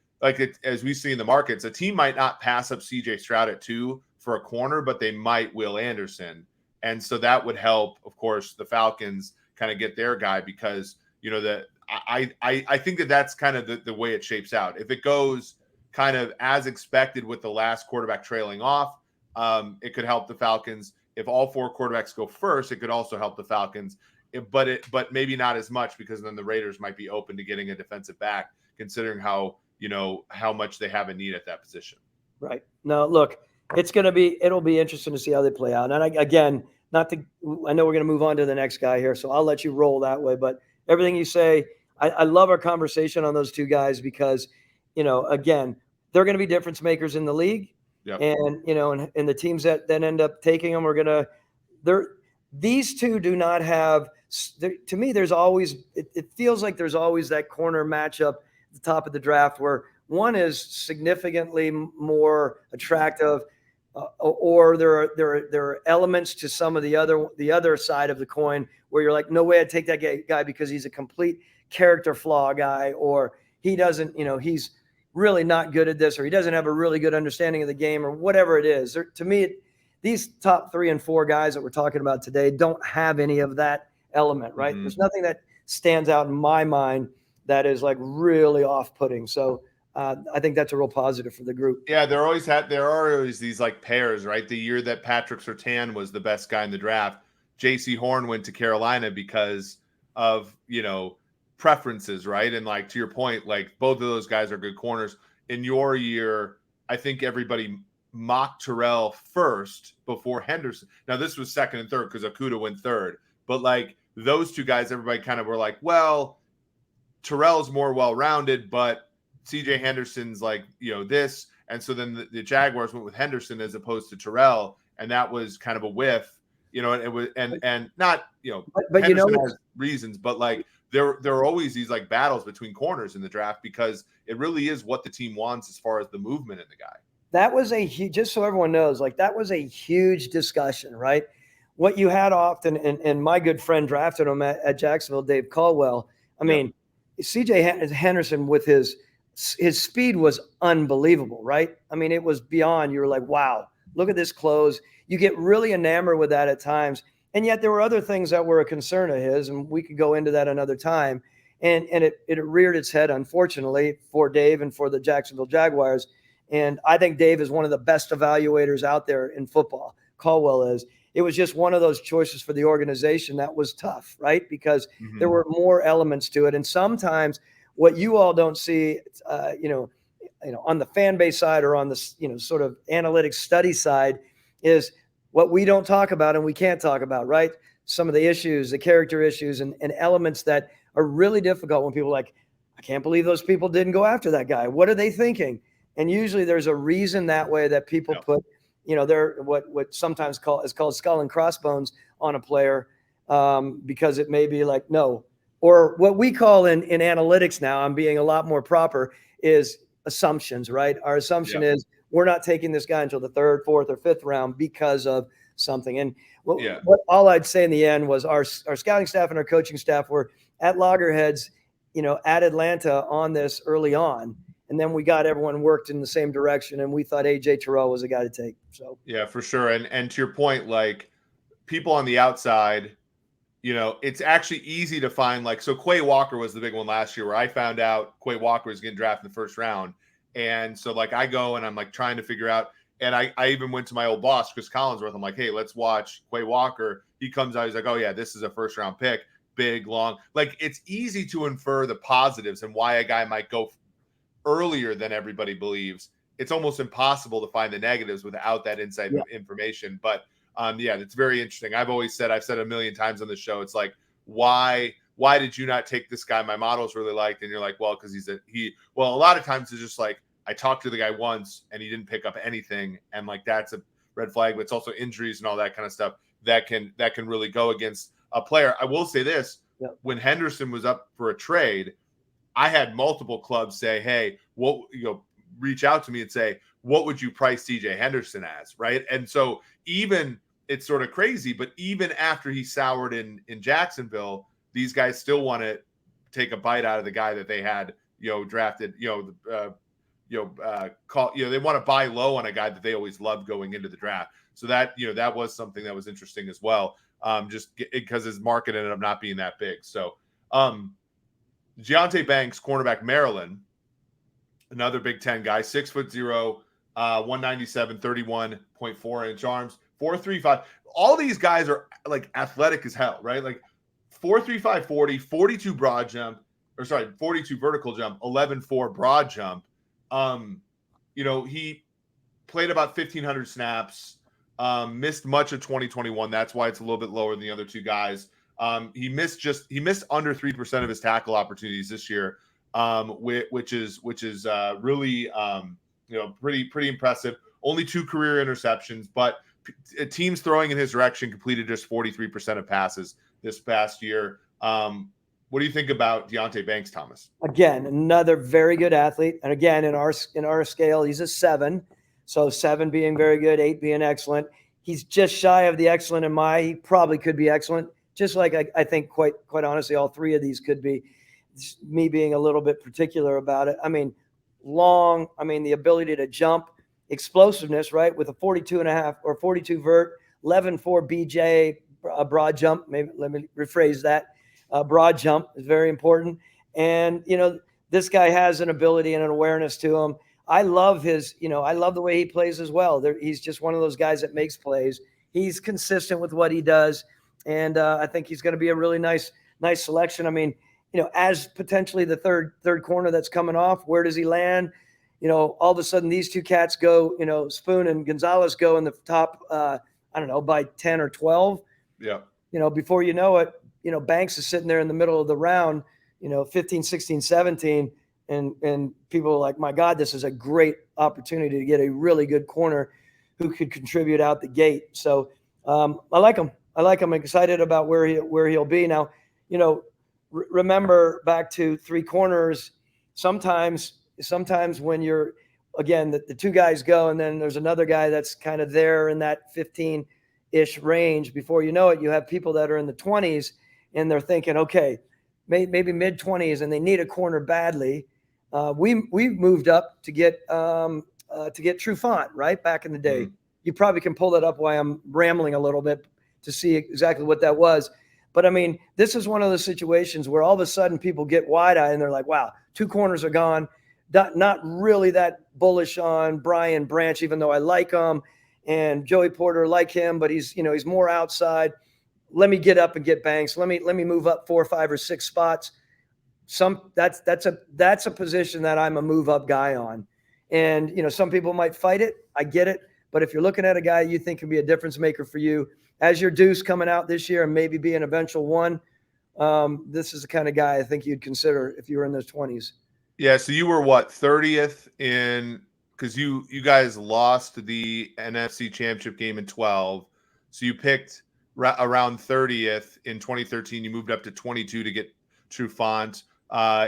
as we see in the markets, a team might not pass up CJ Stroud at 2 for a corner, but they might Will Anderson. And so that would help, of course, the Falcons kind of get their guy, because, you know, I think that's kind of the way it shapes out. If it goes kind of as expected with the last quarterback trailing off, it could help the Falcons. If all 4 quarterbacks go first, it could also help the Falcons. But maybe not as much, because then the Raiders might be open to getting a defensive back, considering how much they have a need at that position. Right. No, look, it'll be interesting to see how they play out. And I know we're going to move on to the next guy here, so I'll let you roll that way. But everything you say, I love our conversation on those 2 guys, because, you know, again, they're going to be difference makers in the league. Yep. And, you know, and the teams that then end up taking them these 2 do not have, to me, there's always, it feels like there's always that corner matchup at the top of the draft where one is significantly more attractive, or there are elements to some of the other side of the coin where you're like, no way I'd take that guy because he's a complete character flaw guy, or he doesn't, you know, he's really not good at this, or he doesn't have a really good understanding of the game, or whatever it is. To me, these top 3 and 4 guys that we're talking about today don't have any of that element, right? There's nothing that stands out in my mind that is like really off-putting. So I think that's a real positive for the group. Yeah, there are always these like pairs, right? The year that Patrick Surtain was the best guy in the draft, J.C. Horn went to Carolina because of, preferences, right? And like to your point, like both of those guys are good corners. In your year, I think everybody mocked Terrell first before Henderson. Now this was second and third because Okudah went third, but like those two guys, everybody kind of were like, well, Terrell's more well-rounded, but CJ Henderson's like, this. And so then the Jaguars went with Henderson as opposed to Terrell. And that was kind of a whiff, and it was, and not, but Henderson has reasons, but like there are always these like battles between corners in the draft because it really is what the team wants as far as the movement in the guy. That was just so everyone knows, like that was a huge discussion, right? What you had often, and my good friend drafted him at Jacksonville, Dave Caldwell. I mean, CJ Henderson with his speed was unbelievable, right? I mean, it was beyond, you were like, wow, look at this close. You get really enamored with that at times. And yet there were other things that were a concern of his, and we could go into that another time. And it reared its head, unfortunately, for Dave and for the Jacksonville Jaguars. And I think Dave is one of the best evaluators out there in football. Caldwell is. It was just one of those choices for the organization that was tough, right? Because there were more elements to it. And sometimes what you all don't see, on the fan base side or on the, sort of analytics study side is what we don't talk about and we can't talk about, right? Some of the issues, the character issues and elements that are really difficult when people are like, I can't believe those people didn't go after that guy. What are they thinking? And usually there's a reason that way that people put, they're what sometimes is called skull and crossbones on a player because it may be like, no. Or what we call in analytics now, I'm being a lot more proper, is assumptions, right? Our assumption is we're not taking this guy until the 3rd, 4th, or 5th round because of something. And what all I'd say in the end was our scouting staff and our coaching staff were at loggerheads, at Atlanta on this early on. And then we got everyone worked in the same direction, and we thought A.J. Terrell was a guy to take. So yeah, for sure. And to your point, like people on the outside, it's actually easy to find so Quay Walker was the big one last year where I found out Quay Walker was getting drafted in the 1st round. And so I go and I'm trying to figure out, and I even went to my old boss, Chris Collinsworth. I'm like, hey, let's watch Quay Walker. He comes out, he's like, oh yeah, this is a 1st round pick, big, long. It's easy to infer the positives and why a guy might go earlier than everybody believes. It's almost impossible to find the negatives without that inside information. But it's very interesting. I've said a million times on the show, it's like, why did you not take this guy my models really liked? And you're like, well, because a lot of times it's just like, I talked to the guy once and he didn't pick up anything. And that's a red flag, but it's also injuries and all that kind of stuff that can really go against a player. I will say this, when Henderson was up for a trade, I had multiple clubs say, hey, reach out to me and say, what would you price CJ Henderson as? Right. And so it's sort of crazy, but even after he soured in Jacksonville, these guys still want to take a bite out of the guy that they had, drafted, they want to buy low on a guy that they always loved going into the draft. So that was something that was interesting as well. Just because his market ended up not being that big. So, Deonte Banks, cornerback, Maryland, another Big Ten guy, 6'0", 197, 31.4 inch arms, 4.35. All these guys are athletic as hell, right? 4.35 40, 42 broad jump, 42 vertical jump, 11.4 broad jump. He played about 1,500 snaps, missed much of 2021. That's why it's a little bit lower than the other two guys. He missed under 3% of his tackle opportunities this year, which is really pretty impressive. Only 2 career interceptions, but teams throwing in his direction completed just 43% of passes this past year. What do you think about Deonte Banks, Thomas? Again, another very good athlete, and again in our scale, he's a 7. So 7 being very good, 8 being excellent. He's just shy of the excellent he probably could be excellent. Just like I think quite honestly, all 3 of these could be. Me being a little bit particular about it. I mean, long. I mean, the ability to jump, explosiveness, right? With a 42.5 or 42 vert, 11.4 BJ, a broad jump. Maybe let me rephrase that. Broad jump is very important. And, this guy has an ability and an awareness to him. I love I love the way he plays as well. He's just one of those guys that makes plays. He's consistent with what he does. And I think he's going to be a really nice selection. I mean, as potentially the third corner that's coming off, where does he land? All of a sudden these two cats go, Spoon and Gonzalez go in the top, I don't know, by 10 or 12. Yeah. Before you know it, Banks is sitting there in the middle of the round, 15, 16, 17. And people are like, my God, this is a great opportunity to get a really good corner who could contribute out the gate. So I like him. I'm excited about where he'll be. Now, remember back to three corners, sometimes when you're, again, the two guys go and then there's another guy that's kind of there in that 15-ish range. Before you know it, you have people that are in the 20s and they're thinking, okay, maybe mid-20s, and they need a corner badly. We moved up to get Trufant, right, back in the day. Mm-hmm. You probably can pull that up while I'm rambling a little bit to see exactly what that was. But, I mean, this is one of those situations where all of a sudden people get wide-eyed and they're like, wow, two corners are gone. Not really that bullish on Brian Branch, even though I like him, and Joey Porter, like him, but he's more outside. Let me get up and get Banks. Let me move up 4, 5, or 6 spots. That's a position that I'm a move up guy on. And, some people might fight it. I get it. But if you're looking at a guy you think can be a difference maker for you, as your deuce coming out this year and maybe be an eventual one, this is the kind of guy I think you'd consider if you were in those 20s. Yeah, so you were 30th because you guys lost the NFC Championship game in 12. So you picked around 30th in 2013. You moved up to 22 to get Trufant.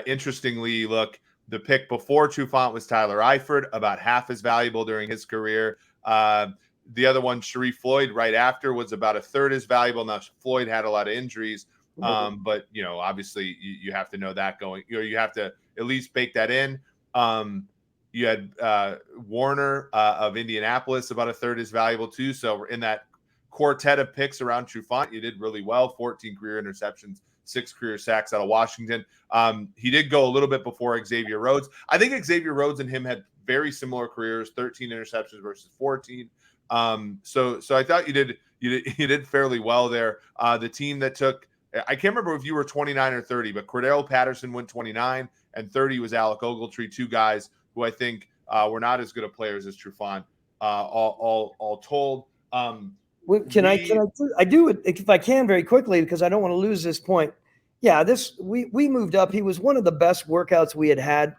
Interestingly, look, the pick before Trufant was Tyler Eifert, about half as valuable during his career. The other one, Sharif Floyd, right after, was about a third as valuable. Now, Floyd had a lot of injuries, but obviously you have to know that going. You have to at least bake that in. You had Warner of Indianapolis, about a third as valuable too. So in that quartet of picks around Trufant, you did really well. 14 career interceptions, 6 career sacks out of Washington. He did go a little bit before Xavier Rhodes. I think Xavier Rhodes and him had very similar careers, 13 interceptions versus 14. So I thought you did fairly well there. The team that took, I can't remember if you were 29 or 30, but Cordero Patterson went 29 and 30 was Alec Ogletree, two guys who I think were not as good of players as Trufant, all told. Can I do it if I can very quickly, because I don't want to lose this point. Yeah, we moved up. He was one of the best workouts we had,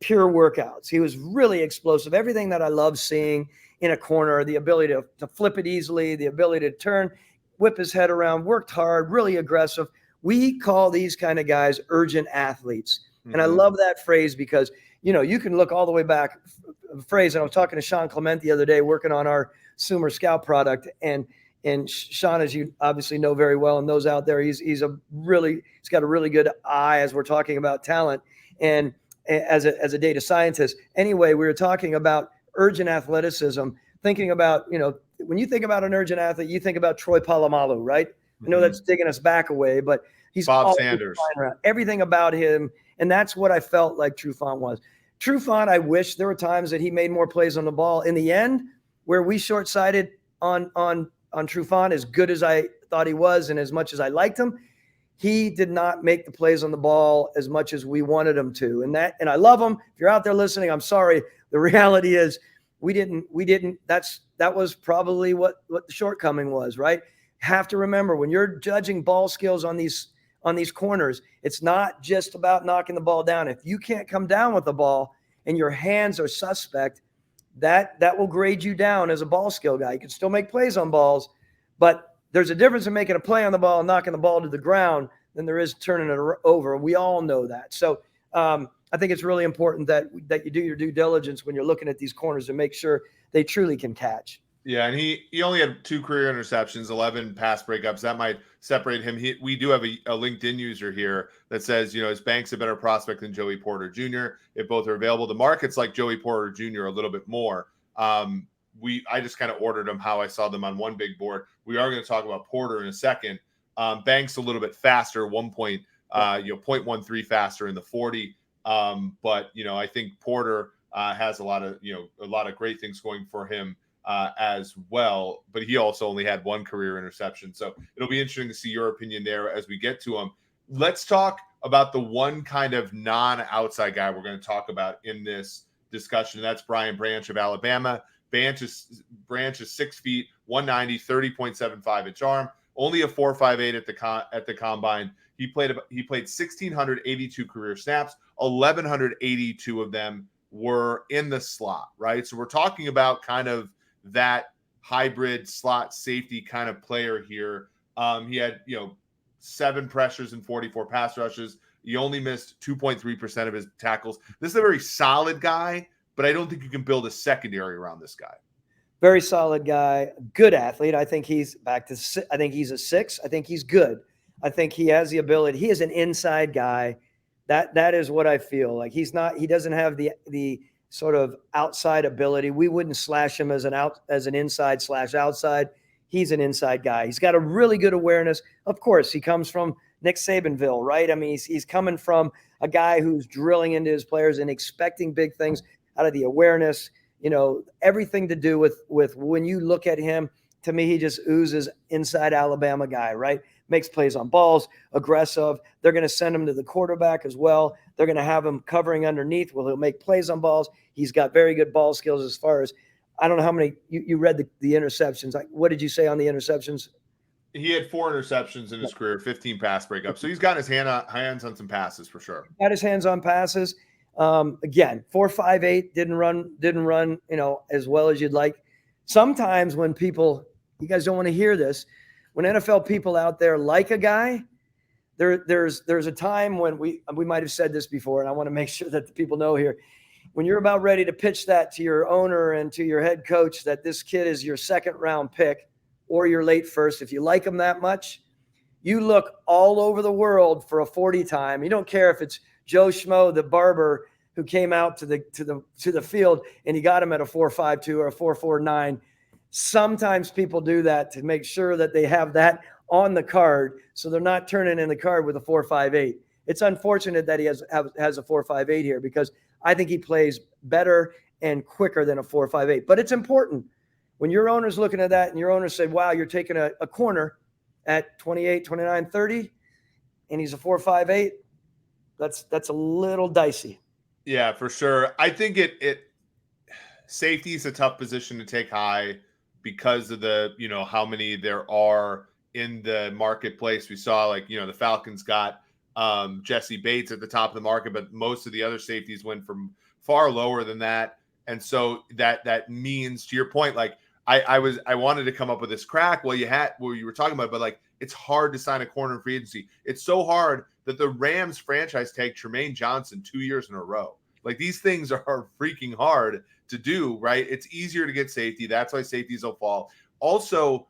pure workouts. He was really explosive. Everything that I love seeing in a corner, the ability to flip it easily, the ability to turn, whip his head around, worked hard, really aggressive. We call these kind of guys urgent athletes. Mm-hmm. And I love that phrase because, you can look all the way back. Phrase, and I was talking to Sean Clement the other day, working on our Sumer Scout product, and Sean, as you obviously know very well, and those out there, he's got a really good eye as we're talking about talent, and as a data scientist. Anyway, we were talking about urgent athleticism, thinking about, when you think about an urgent athlete, you think about Troy Polamalu, right? Mm-hmm. I know that's digging us back away, but he's Bob Sanders. Everything about him, and that's what I felt like Trufant was. Trufant, I wish there were times that he made more plays on the ball. In the end, where we short-sighted on Trufant, as good as I thought he was and as much as I liked him, he did not make the plays on the ball as much as we wanted him to. And I love him. If you're out there listening, I'm sorry. The reality is we didn't. That was probably what the shortcoming was, right? Have to remember, when you're judging ball skills on these corners, it's not just about knocking the ball down. If you can't come down with the ball and your hands are suspect, that will grade you down as a ball skill guy. You can still make plays on balls, but there's a difference in making a play on the ball and knocking the ball to the ground than there is turning it over. We all know that. So I think it's really important that you do your due diligence when you're looking at these corners and make sure they truly can catch. Yeah, and he only had 2 career interceptions, 11 pass breakups. That might separate him. We do have a LinkedIn user here that says, is Banks a better prospect than Joey Porter Jr.? If both are available, the markets like Joey Porter Jr. a little bit more. I just kind of ordered them how I saw them on one big board. We are going to talk about Porter in a second. Banks a little bit faster, 0.13 faster in the 40. But I think Porter has a lot of great things going for him as well, but he also only had 1 career interception. So it'll be interesting to see your opinion there as we get to him. Let's talk about the one kind of non-outside guy we're going to talk about in this discussion. That's Brian Branch of Alabama. Branch is 6 feet, 190, 30.75 inch arm, only a 4.58 at the combine. He played 1,682 career snaps. 1,182 of them were in the slot, right? So we're talking about kind of that hybrid slot safety kind of player here. He had, 7 pressures and 44 pass rushes. He only missed 2.3% of his tackles. This is a very solid guy, but I don't think you can build a secondary around this guy. Very solid guy, good athlete. I think he's I think he's a 6. I think he's good. I think he has the ability. He is an inside guy. That is what I feel like. He doesn't have the sort of outside ability. We wouldn't slash him as an inside / outside. He's an inside guy. He's got a really good awareness. Of course, he comes from Nick Sabanville, right? I mean, he's coming from a guy who's drilling into his players and expecting big things out of the awareness. Everything to do with when you look at him, to me, he just oozes inside Alabama guy, right? Makes plays on balls, aggressive. They're going to send him to the quarterback as well. They're going to have him covering underneath. He'll make plays on balls. He's got very good ball skills as far as, I don't know how many, you read the interceptions. What did you say on the interceptions? He had 4 interceptions in his career, 15 pass breakups. So he's got his hands on some passes for sure. Got his hands on passes. Again, 4.58 didn't run, as well as you'd like. Sometimes when people, you guys don't want to hear this, when NFL people out there like a guy, there's a time when we might have said this before, and I want to make sure that the people know here. When you're about ready to pitch that to your owner and to your head coach that this kid is your 2nd round pick or your late first, if you like him that much, you look all over the world for a 40 time. You don't care if it's Joe Schmo, the barber, who came out to the field and he got him at a 4.52 or a 4.49. Sometimes people do that to make sure that they have that on the card, so they're not turning in the card with a 4.58. It's unfortunate that he has a 4.58 here, because I think he plays better and quicker than a 4.58. But it's important when your owner's looking at that and your owner said, wow, you're taking a corner at 28, 29, 30, and he's a 4.58. That's a little dicey. Yeah, for sure. I think safety is a tough position to take high because of the, how many there are in the marketplace. We saw the Falcons got Jesse Bates at the top of the market, but most of the other safeties went from far lower than that. And so that means, to your point, I wanted to come up with this crack you were talking about, but it's hard to sign a corner in free agency. It's so hard that the Rams franchise tagged Tremaine Johnson 2 years in a row. These things are freaking hard to do, right? It's easier to get safety. That's why safeties will fall. Also,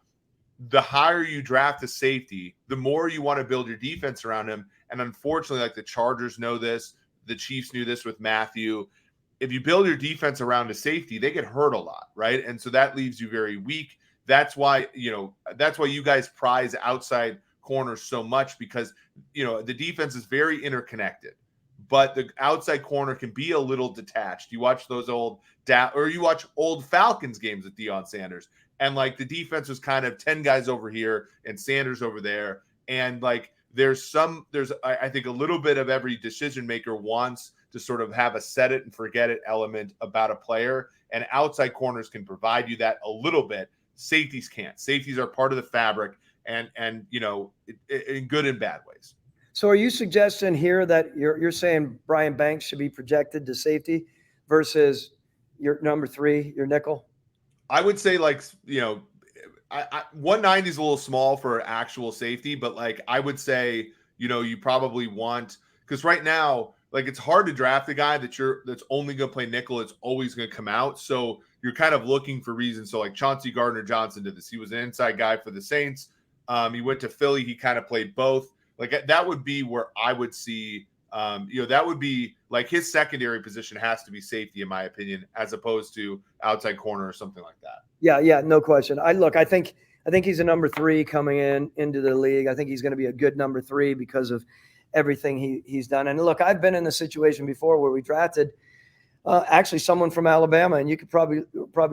the higher you draft a safety, the more you want to build your defense around him. And unfortunately, the Chargers know this. The Chiefs knew this with Matthew. If you build your defense around a safety, they get hurt a lot, right? And so that leaves you very weak. That's why you guys prize outside corners so much, because, the defense is very interconnected. But the outside corner can be a little detached. You watch those old Falcons games with Deion Sanders, and the defense was kind of 10 guys over here and Sanders over there. And there's I think a little bit of every decision maker wants to sort of have a set it and forget it element about a player, and outside corners can provide you that a little bit. Safeties can't. Safeties are part of the fabric, and in good and bad ways. So are you suggesting here that you're saying Brian Banks should be projected to safety versus your number 3, your nickel? I would say 190 is a little small for actual safety, but I would say, you probably want, because right now like it's hard to draft a guy that's only going to play nickel. It's always going to come out. So you're kind of looking for reasons. So like Chauncey Gardner-Johnson did this. He was an inside guy for the Saints. He went to Philly. He kind of played both. Like that would be where I would see, that would be like his secondary position has to be safety, in my opinion, as opposed to outside corner or something like that. Yeah, no question. I think he's a number 3 coming into the league. I think he's going to be a good number 3 because of everything he's done. And look, I've been in the situation before where we drafted actually someone from Alabama, and you could probably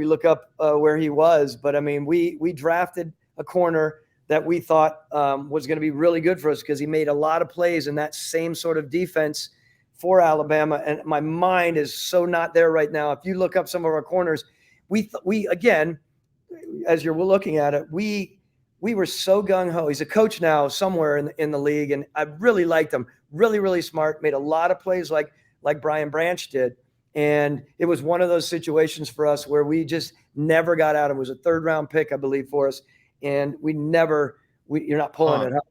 look up where he was. But I mean, we drafted a corner that we thought was going to be really good for us because he made a lot of plays in that same sort of defense for Alabama. And my mind is so not there right now. If you look up some of our corners, we again, as you're looking at it, we were so gung-ho. He's a coach now somewhere in the league, and I really liked him. Really, really smart. Made a lot of plays like Brian Branch did. And it was one of those situations for us where we just never got out. It was a 3rd-round pick, I believe, for us. And you're not pulling it up.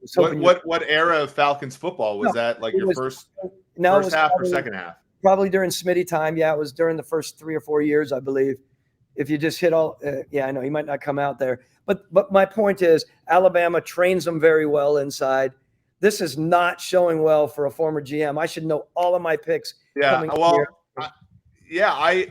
What era of Falcons football was that? Like your first half or second half? Probably during Smitty time. Yeah, it was during the first 3 or 4 years, I believe. If you just hit all, I know he might not come out there. But my point is, Alabama trains them very well inside. This is not showing well for a former GM. I should know all of my picks. Yeah,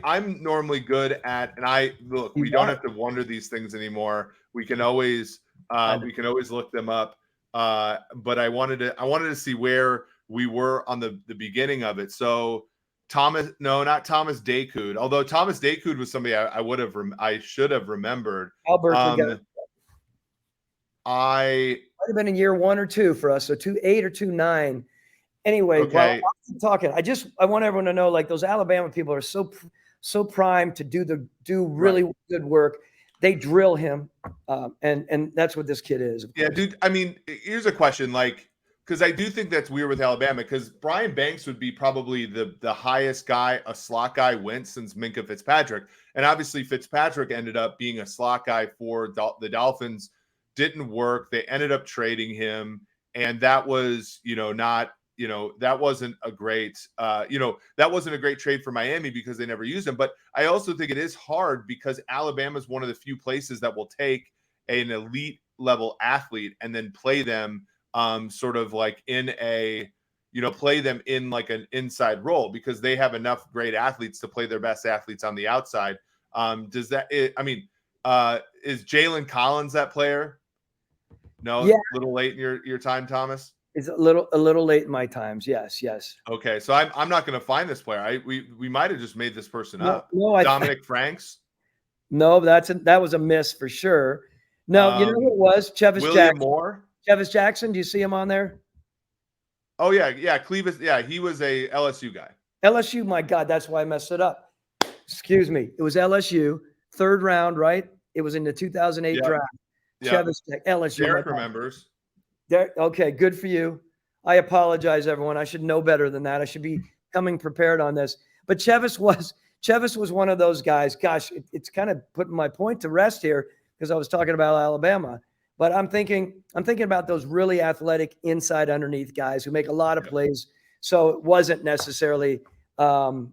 I'm normally good at, and we don't have to wonder these things anymore. We can always look them up. But I wanted to see where we were on the beginning of it. So not Thomas Dakoud. Although Thomas Dakoud was somebody I should have remembered. Albert, I might have been in year 1 or 2 for us. So 2.8 or 2.9. Anyway, okay. While I'm talking, I want everyone to know, like, those Alabama people are so primed to do really good work. They drill him, and that's what this kid is. Yeah, dude. I mean, here's a question, like, because I do think that's weird with Alabama, because Brian Banks would be probably the highest guy a slot guy went since Minkah Fitzpatrick, and obviously Fitzpatrick ended up being a slot guy for the Dolphins. Didn't work. They ended up trading him, and that was that wasn't a great trade for Miami because they never used him. But I also think it is hard because Alabama is one of the few places that will take an elite level athlete and then play them sort of like play them in like an inside role, because they have enough great athletes to play their best athletes on the outside. Is Jalen Collins that player? No, yeah. A little late in your time, Thomas. It's a little late in my times. Yes. Okay, so I'm not going to find this player. We might have just made this person up. No, Dominic Franks. No, that was a miss for sure. No, you know who it was? Chevis Jackson. Moore. Chevis Jackson. Do you see him on there? Oh yeah. Clevis. Yeah, he was a LSU guy. LSU. My God, that's why I messed it up. Excuse me. It was LSU, 3rd round, right? It was in the 2008 draft. Chevis LSU. Derek remembers. Okay, good for you. I apologize, everyone. I should know better than that. I should be coming prepared on this. But Chevis was one of those guys. Gosh, it's kind of putting my point to rest here because I was talking about Alabama. But I'm thinking about those really athletic inside underneath guys who make a lot of plays. So it wasn't necessarily a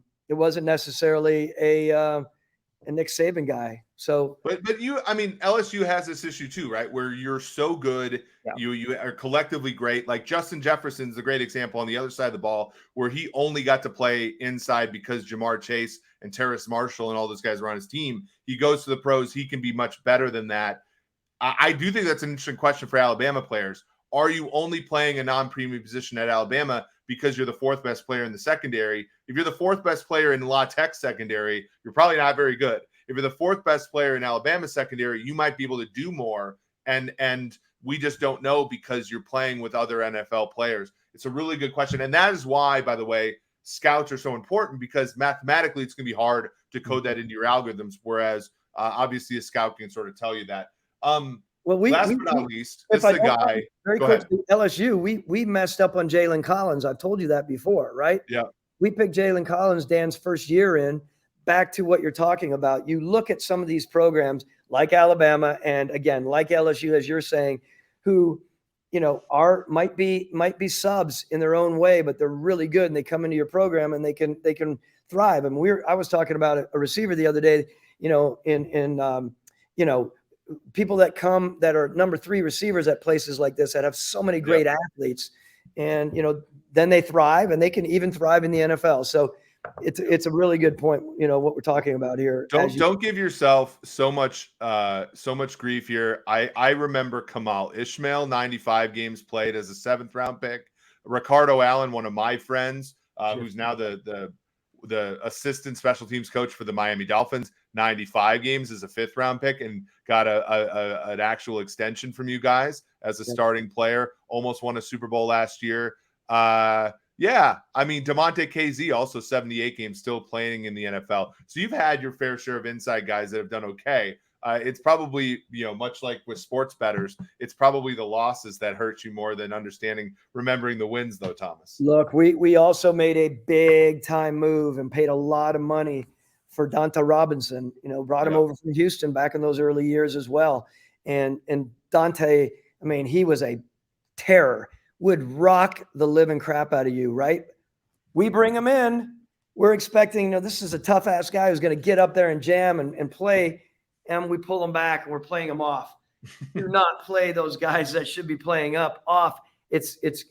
Nick Saban guy. So, but LSU has this issue too, right? Where you're so good, you are collectively great. Like Justin Jefferson's a great example on the other side of the ball, where he only got to play inside because Jamar Chase and Terrace Marshall and all those guys were on his team. He goes to the pros. He can be much better than that. I do think that's an interesting question for Alabama players. Are you only playing a non-premium position at Alabama because you're the 4th best player in the secondary? If you're the 4th best player in La Tech secondary, you're probably not very good. If you're the 4th best player in Alabama secondary, you might be able to do more. And we just don't know because you're playing with other NFL players. It's a really good question. And that is why, by the way, scouts are so important, because mathematically it's going to be hard to code that into your algorithms. Whereas obviously a scout can sort of tell you that. Last but not least, this is a guy. Very quickly, LSU, we messed up on Jalen Collins. I've told you that before, right? Yeah. We picked Jalen Collins Dan's first year in. Back to what you're talking about. You look at some of these programs like Alabama and, again, like LSU, as you're saying, who might be subs in their own way, but they're really good and they come into your program and they can thrive. And I was talking about a receiver the other day, people that come that are number 3 receivers at places like this that have so many great athletes, and then they thrive and they can even thrive in the NFL. So it's a really good point, what we're talking about here. Don't give yourself so much grief here. I remember Kamal Ishmael, 95 games played as a 7th round pick. Ricardo Allen, one of my friends, who's now the assistant special teams coach for the Miami Dolphins, 95 games as a 5th round pick and got an actual extension from you guys as a starting player. Almost won a Super Bowl last year. Yeah, I mean, Demonte KZ also 78 games still playing in the NFL. So you've had your fair share of inside guys that have done okay. It's probably, much like with sports bettors, it's probably the losses that hurt you more than remembering the wins, though, Thomas. Look, we also made a big time move and paid a lot of money for Donta Robinson. Brought him over from Houston back in those early years as well. And Dante, I mean, he was a terror. Would rock the living crap out of you, right? We bring him in. We're expecting, this is a tough ass guy who's going to get up there and jam and play. And we pull him back and we're playing him off. Do not play those guys that should be playing off. It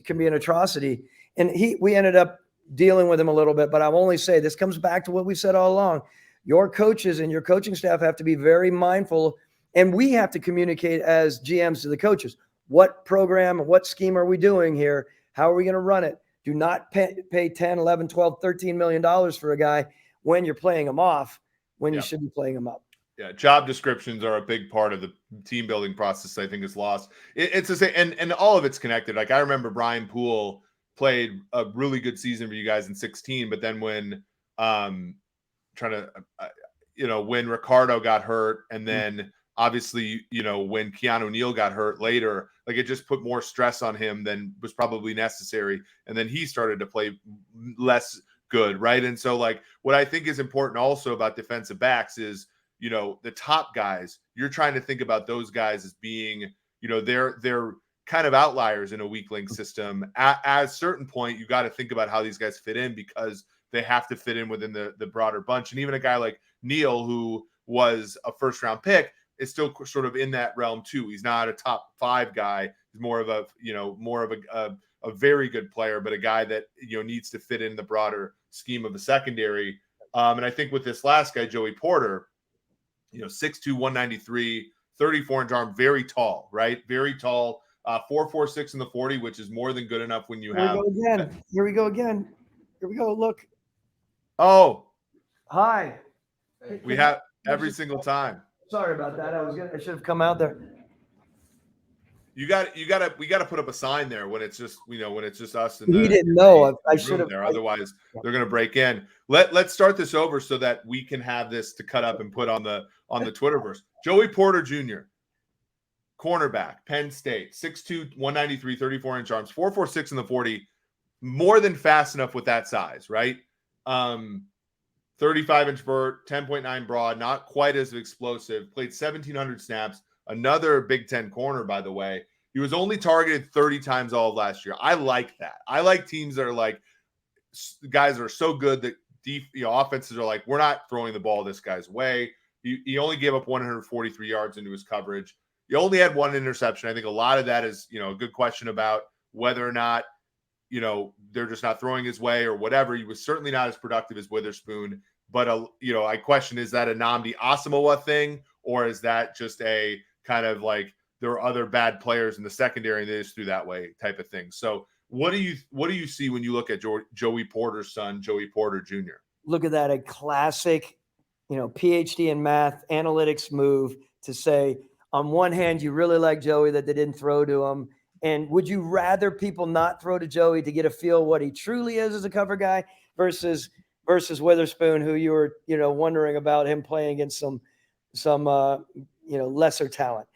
can be an atrocity. And we ended up dealing with him a little bit, but I'll only say this comes back to what we said all along. Your coaches and your coaching staff have to be very mindful, and we have to communicate as GMs to the coaches. What program, what scheme are we doing here? How are we going to run it? Do not pay 10, 11, 12, $13 million for a guy when you're playing him off, when you should be playing him up. Yeah, job descriptions are a big part of the team building process. I think is lost. It's the same, and all of it's connected. Like I remember Brian Poole played a really good season for you guys in 2016, but then when when Ricardo got hurt, and then obviously, when Keanu Neal got hurt later, like it just put more stress on him than was probably necessary. And then he started to play less good, right? And so like what I think is important also about defensive backs is, the top guys, you're trying to think about those guys as being, they're kind of outliers in a weak link system. At a certain point, you got to think about how these guys fit in because they have to fit in within the broader bunch. And even a guy like Neal, who was a 1st round pick, is still sort of in that realm too. He's not a top 5 guy. He's more of a very good player, but a guy that, needs to fit in the broader scheme of the secondary. And I think with this last guy, Joey Porter, 6'2", 193, 34-inch arm, very tall, right? Very tall, 4.46 in the 40, which is more than good enough when you have. Here we go again. Here we go. Look. Oh. Hi. We have every single time. Sorry about that. I should have come out there. We got to put up a sign there when it's just, when it's just us. He didn't know. I should have. Otherwise, they're going to break in. Let's start this over so that we can have this to cut up and put on the Twitterverse. Joey Porter Jr., cornerback, Penn State, 6'2", 193, 34-inch arms, 4.46 in the 40, more than fast enough with that size, right? 35-inch vert, 10.9 broad, not quite as explosive, played 1,700 snaps. Another Big Ten corner, by the way. He was only targeted 30 times all of last year. I like that. I like teams that are like, guys are so good that offenses are like, we're not throwing the ball this guy's way. He only gave up 143 yards into his coverage. He only had 1 interception. I think a lot of that is, a good question about whether or not, they're just not throwing his way or whatever. He was certainly not as productive as Witherspoon. But, I question, is that a Nnamdi Asamoah thing? Or is that just a kind of like there are other bad players in the secondary and they just threw that way type of thing? So what do you see when you look at Joey Porter's son, Joey Porter Jr.? Look at that, a classic, PhD in math analytics move to say, on one hand, you really like Joey that they didn't throw to him. And would you rather people not throw to Joey to get a feel what he truly is as a cover guy versus Witherspoon, who you were, wondering about him playing against some lesser talent?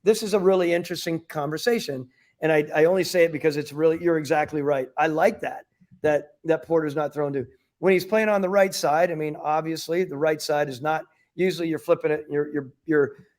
This is a really interesting conversation. And I only say it because it's really, you're exactly right. I like that Porter's not thrown to. When he's playing on the right side, I mean, obviously the right side is not, usually you're flipping it, you're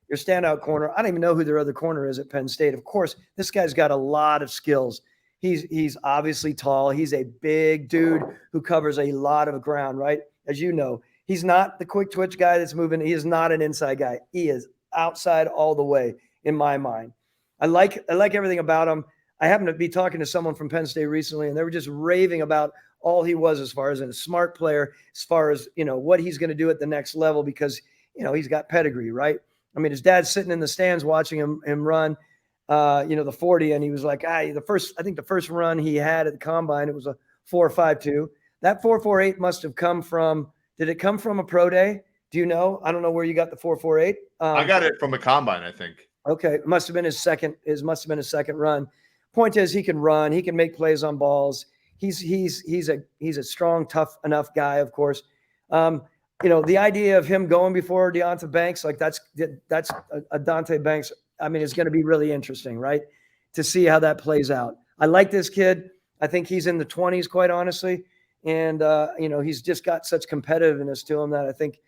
your standout corner. I don't even know who their other corner is at Penn State. Of course, this guy's got a lot of skills. He's obviously tall. He's a big dude who covers a lot of ground, right? As you know, he's not the quick twitch guy that's moving. He is not an inside guy. He is outside all the way in my mind. I like everything about him. I happened to be talking to someone from Penn State recently, and they were just raving about all he was as far as a smart player, as far as, what he's going to do at the next level, because, he's got pedigree, right? I mean, his dad's sitting in the stands watching him run, the 40, and he was like, I think the first run he had at the combine, it was a 4.52. That 4.48 must have come from, did it come from a pro day? Do you know? I don't know where you got the 4.48. I got it from a combine, I think. Okay. It must have been his second run. Point is, he can run, he can make plays on balls. He's a strong, tough enough guy, of course. The idea of him going before Deonte Banks, like that's a Deontay Banks. I mean, it's going to be really interesting, right? To see how that plays out. I like this kid. I think he's in the 20s, quite honestly. And, he's just got such competitiveness to him that I think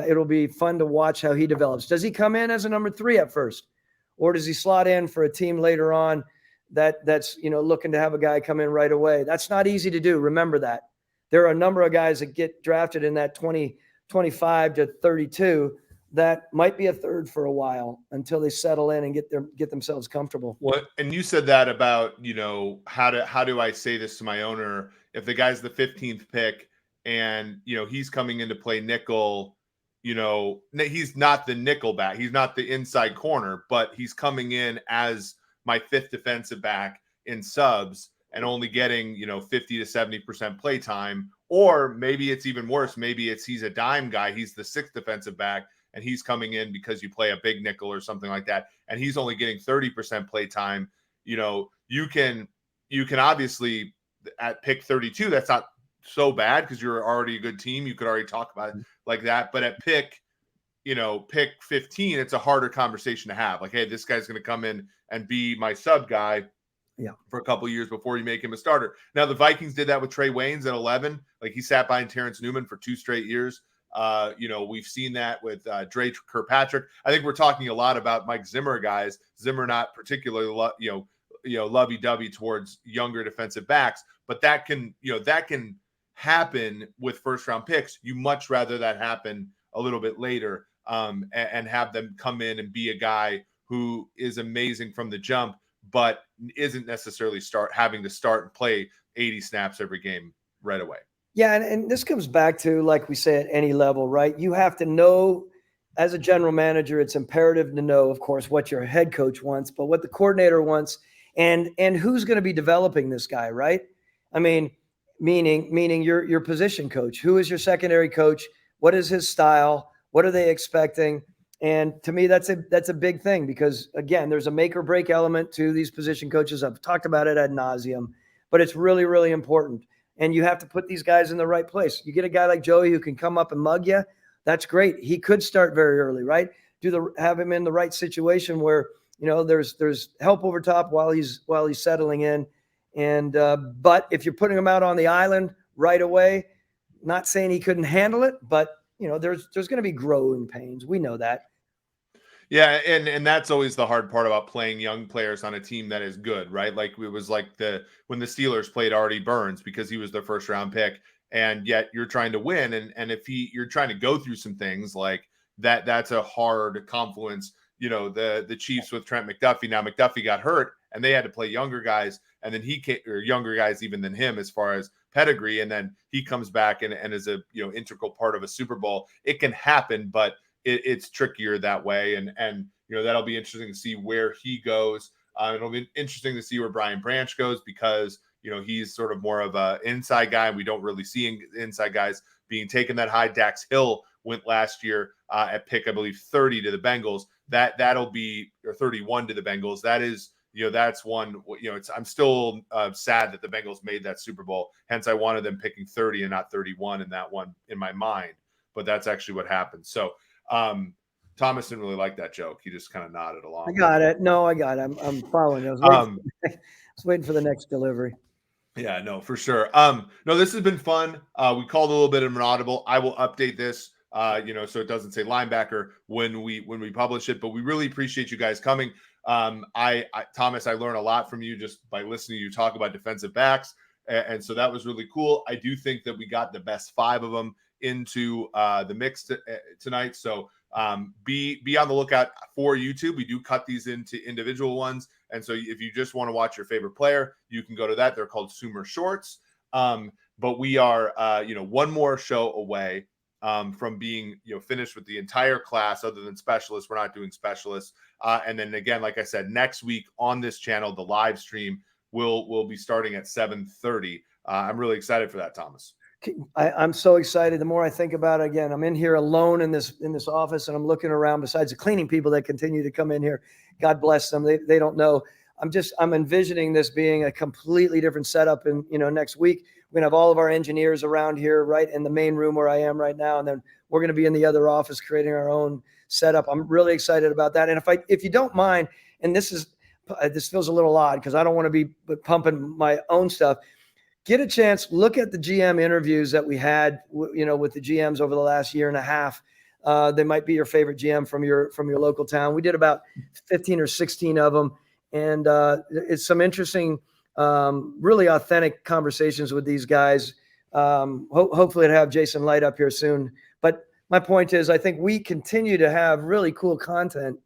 it'll be fun to watch how he develops. Does he come in as a number 3 at first? Or does he slot in for a team later on that's looking to have a guy come in right away? That's not easy to do. Remember that. There are a number of guys that get drafted in that 25 to 32 that might be a third for a while until they settle in and get themselves comfortable. What? And you said that about, how do I say this to my owner? If the guy's the 15th pick and, he's coming in to play nickel, he's not the nickel back. He's not the inside corner, but he's coming in as my 5th defensive back in subs and only getting, 50 to 70% play time. Or maybe it's even worse. Maybe he's a dime guy. He's the 6th defensive back and he's coming in because you play a big nickel or something like that. And he's only getting 30% play time. You can obviously at pick 32, that's not so bad because you're already a good team. You could already talk about it like that. But at pick 15, it's a harder conversation to have. Like, hey, this guy's going to come in and be my sub guy for a couple of years before you make him a starter. Now, the Vikings did that with Trey Waynes at 11. Like, he sat behind Terrence Newman for 2 straight years. We've seen that with Dre Kirkpatrick. I think we're talking a lot about Mike Zimmer guys. Zimmer not particularly, lovey-dovey towards younger defensive backs, but that can happen with first-round picks. You much rather that happen a little bit later and have them come in and be a guy who is amazing from the jump, but isn't necessarily having to start and play 80 snaps every game right away. Yeah, and this comes back to, like we say, at any level, right? You have to know, as a general manager, it's imperative to know, of course, what your head coach wants, but what the coordinator wants and who's going to be developing this guy, right? I mean, meaning your position coach. Who is your secondary coach? What is his style? What are they expecting? And to me, that's a big thing because, again, there's a make or break element to these position coaches. I've talked about it ad nauseum, but it's really, really important. And you have to put these guys in the right place. You get a guy like Joey who can come up and mug you. That's great. He could start very early, right? Have him in the right situation where, there's help over top while he's settling in. And but if you're putting him out on the island right away, not saying he couldn't handle it, but there's going to be growing pains. We know that. Yeah, and that's always the hard part about playing young players on a team that is good, right? Like it was like when the Steelers played Artie Burns because he was their first round pick, and yet you're trying to win, and if you're trying to go through some things like that's a hard confluence. The Chiefs with Trent McDuffie. Now McDuffie got hurt, and they had to play younger guys, and then younger guys even than him as far as pedigree, and then he comes back and is a integral part of a Super Bowl. It can happen, but it's trickier that way. And that'll be interesting to see where he goes. It'll be interesting to see where Brian Branch goes because, he's sort of more of a inside guy. We don't really see inside guys being taken that high. Dax Hill went last year at pick, I believe, 30 to the Bengals. That'll be, or 31 to the Bengals. That is, that's one, I'm still sad that the Bengals made that Super Bowl. Hence, I wanted them picking 30 and not 31 in that one in my mind. But that's actually what happened. So, Thomas didn't really like that joke. He just kind of nodded along. I got it. No, I got it. I'm following. I was waiting for the next delivery. Yeah, no, for sure. No, this has been fun. We called a little bit of an audible. I will update this so it doesn't say linebacker when we publish it. But we really appreciate you guys coming. Thomas, I learned a lot from you just by listening to you talk about defensive backs. And so that was really cool. I do think that we got the best 5 of them into the mix tonight. So be on the lookout for YouTube. We do cut these into individual ones. And so if you just want to watch your favorite player, you can go to that. They're called Sumer Shorts. But we are, one more show away from being, finished with the entire class other than specialists. We're not doing specialists. And then again, like I said, next week on this channel, the live stream will be starting at 7:30. I'm really excited for that, Thomas. I'm so excited. The more I think about it, again, I'm in here alone in this office, and I'm looking around. Besides the cleaning people that continue to come in here, God bless them. They don't know. I'm envisioning this being a completely different setup. And next week we're gonna have all of our engineers around here, right in the main room where I am right now, and then we're gonna be in the other office creating our own setup. I'm really excited about that. And if you don't mind, and this feels a little odd because I don't want to be pumping my own stuff. Get a chance, look at the GM interviews that we had, with the GMs over the last year and a half. They might be your favorite GM from your local town. We did about 15 or 16 of them, and it's some interesting, really authentic conversations with these guys. Hopefully, to have Jason Light up here soon. But my point is, I think we continue to have really cool content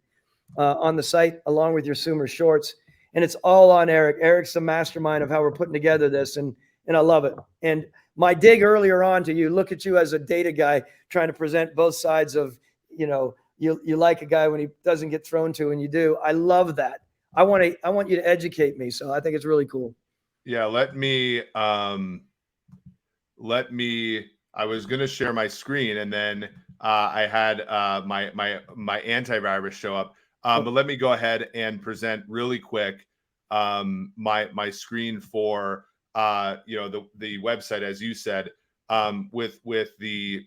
on the site, along with your Sumer Shorts. And it's all on Eric. Eric's the mastermind of how we're putting together this, and I love it. And my dig earlier on to you, look at you as a data guy trying to present both sides of, you like a guy when he doesn't get thrown to, and you do. I love that. I want you to educate me. So I think it's really cool. Yeah, I was going to share my screen, and then I had my antivirus show up. But let me go ahead and present really quick my screen for the website, as you said, with the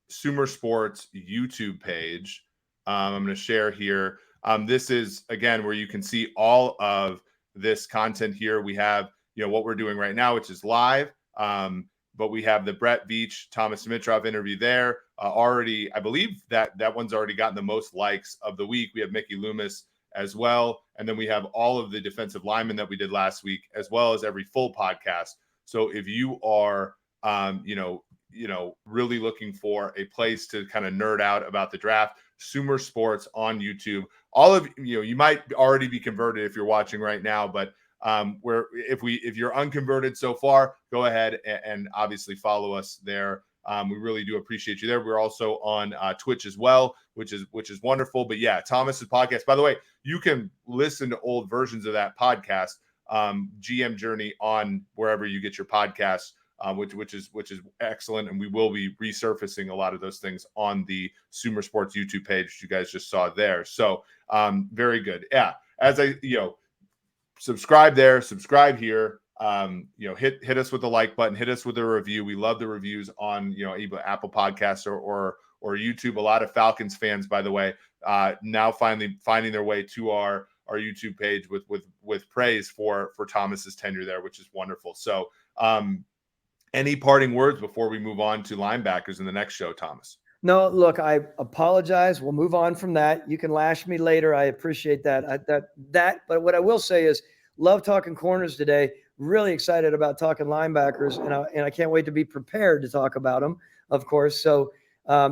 Sumer Sports YouTube page. I'm going to share here. This is again where you can see all of this content here. We have what we're doing right now, which is live. But we have the Brett Veach, Thomas Dimitrov interview there. Already, I believe that one's already gotten the most likes of the week. We have Mickey Loomis as well. And then we have all of the defensive linemen that we did last week, as well as every full podcast. So if you are, really looking for a place to kind of nerd out about the draft, Sumer Sports on YouTube. All of you might already be converted if you're watching right now, but if you're unconverted so far, go ahead and obviously follow us there. We really do appreciate you there. We're also on Twitch as well, which is wonderful. But yeah, Thomas's podcast, by the way, you can listen to old versions of that podcast, GM Journey, on wherever you get your podcasts, which is excellent. And we will be resurfacing a lot of those things on the Sumer Sports YouTube page, which you guys just saw there. So very good. Yeah. As subscribe there, subscribe here. Hit us with the like button, hit us with a review. We love the reviews on either Apple Podcasts or YouTube. A lot of Falcons fans, by the way, now finally finding their way to our YouTube page with praise for Thomas's tenure there, which is wonderful. So any parting words before we move on to linebackers in the next show, Thomas? No, look, I apologize. We'll move on from that. You can lash me later. I appreciate that. But what I will say is, love talking corners today. Really excited about talking linebackers, and I can't wait to be prepared to talk about them, of course. So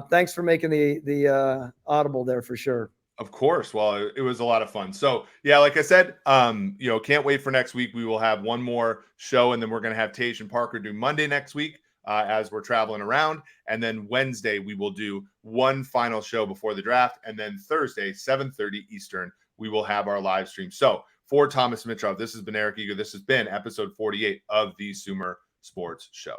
thanks for making the audible there for sure. Of course. Well, it was a lot of fun. So yeah, like I said, can't wait for next week. We will have one more show, and then we're going to have Tage and Parker do Monday next week. As we're traveling around. And then Wednesday, we will do one final show before the draft. And then Thursday, 7:30 Eastern, we will have our live stream. So for Thomas Dimitrov, this has been Eric Eager. This has been episode 48 of the Sumer Sports Show.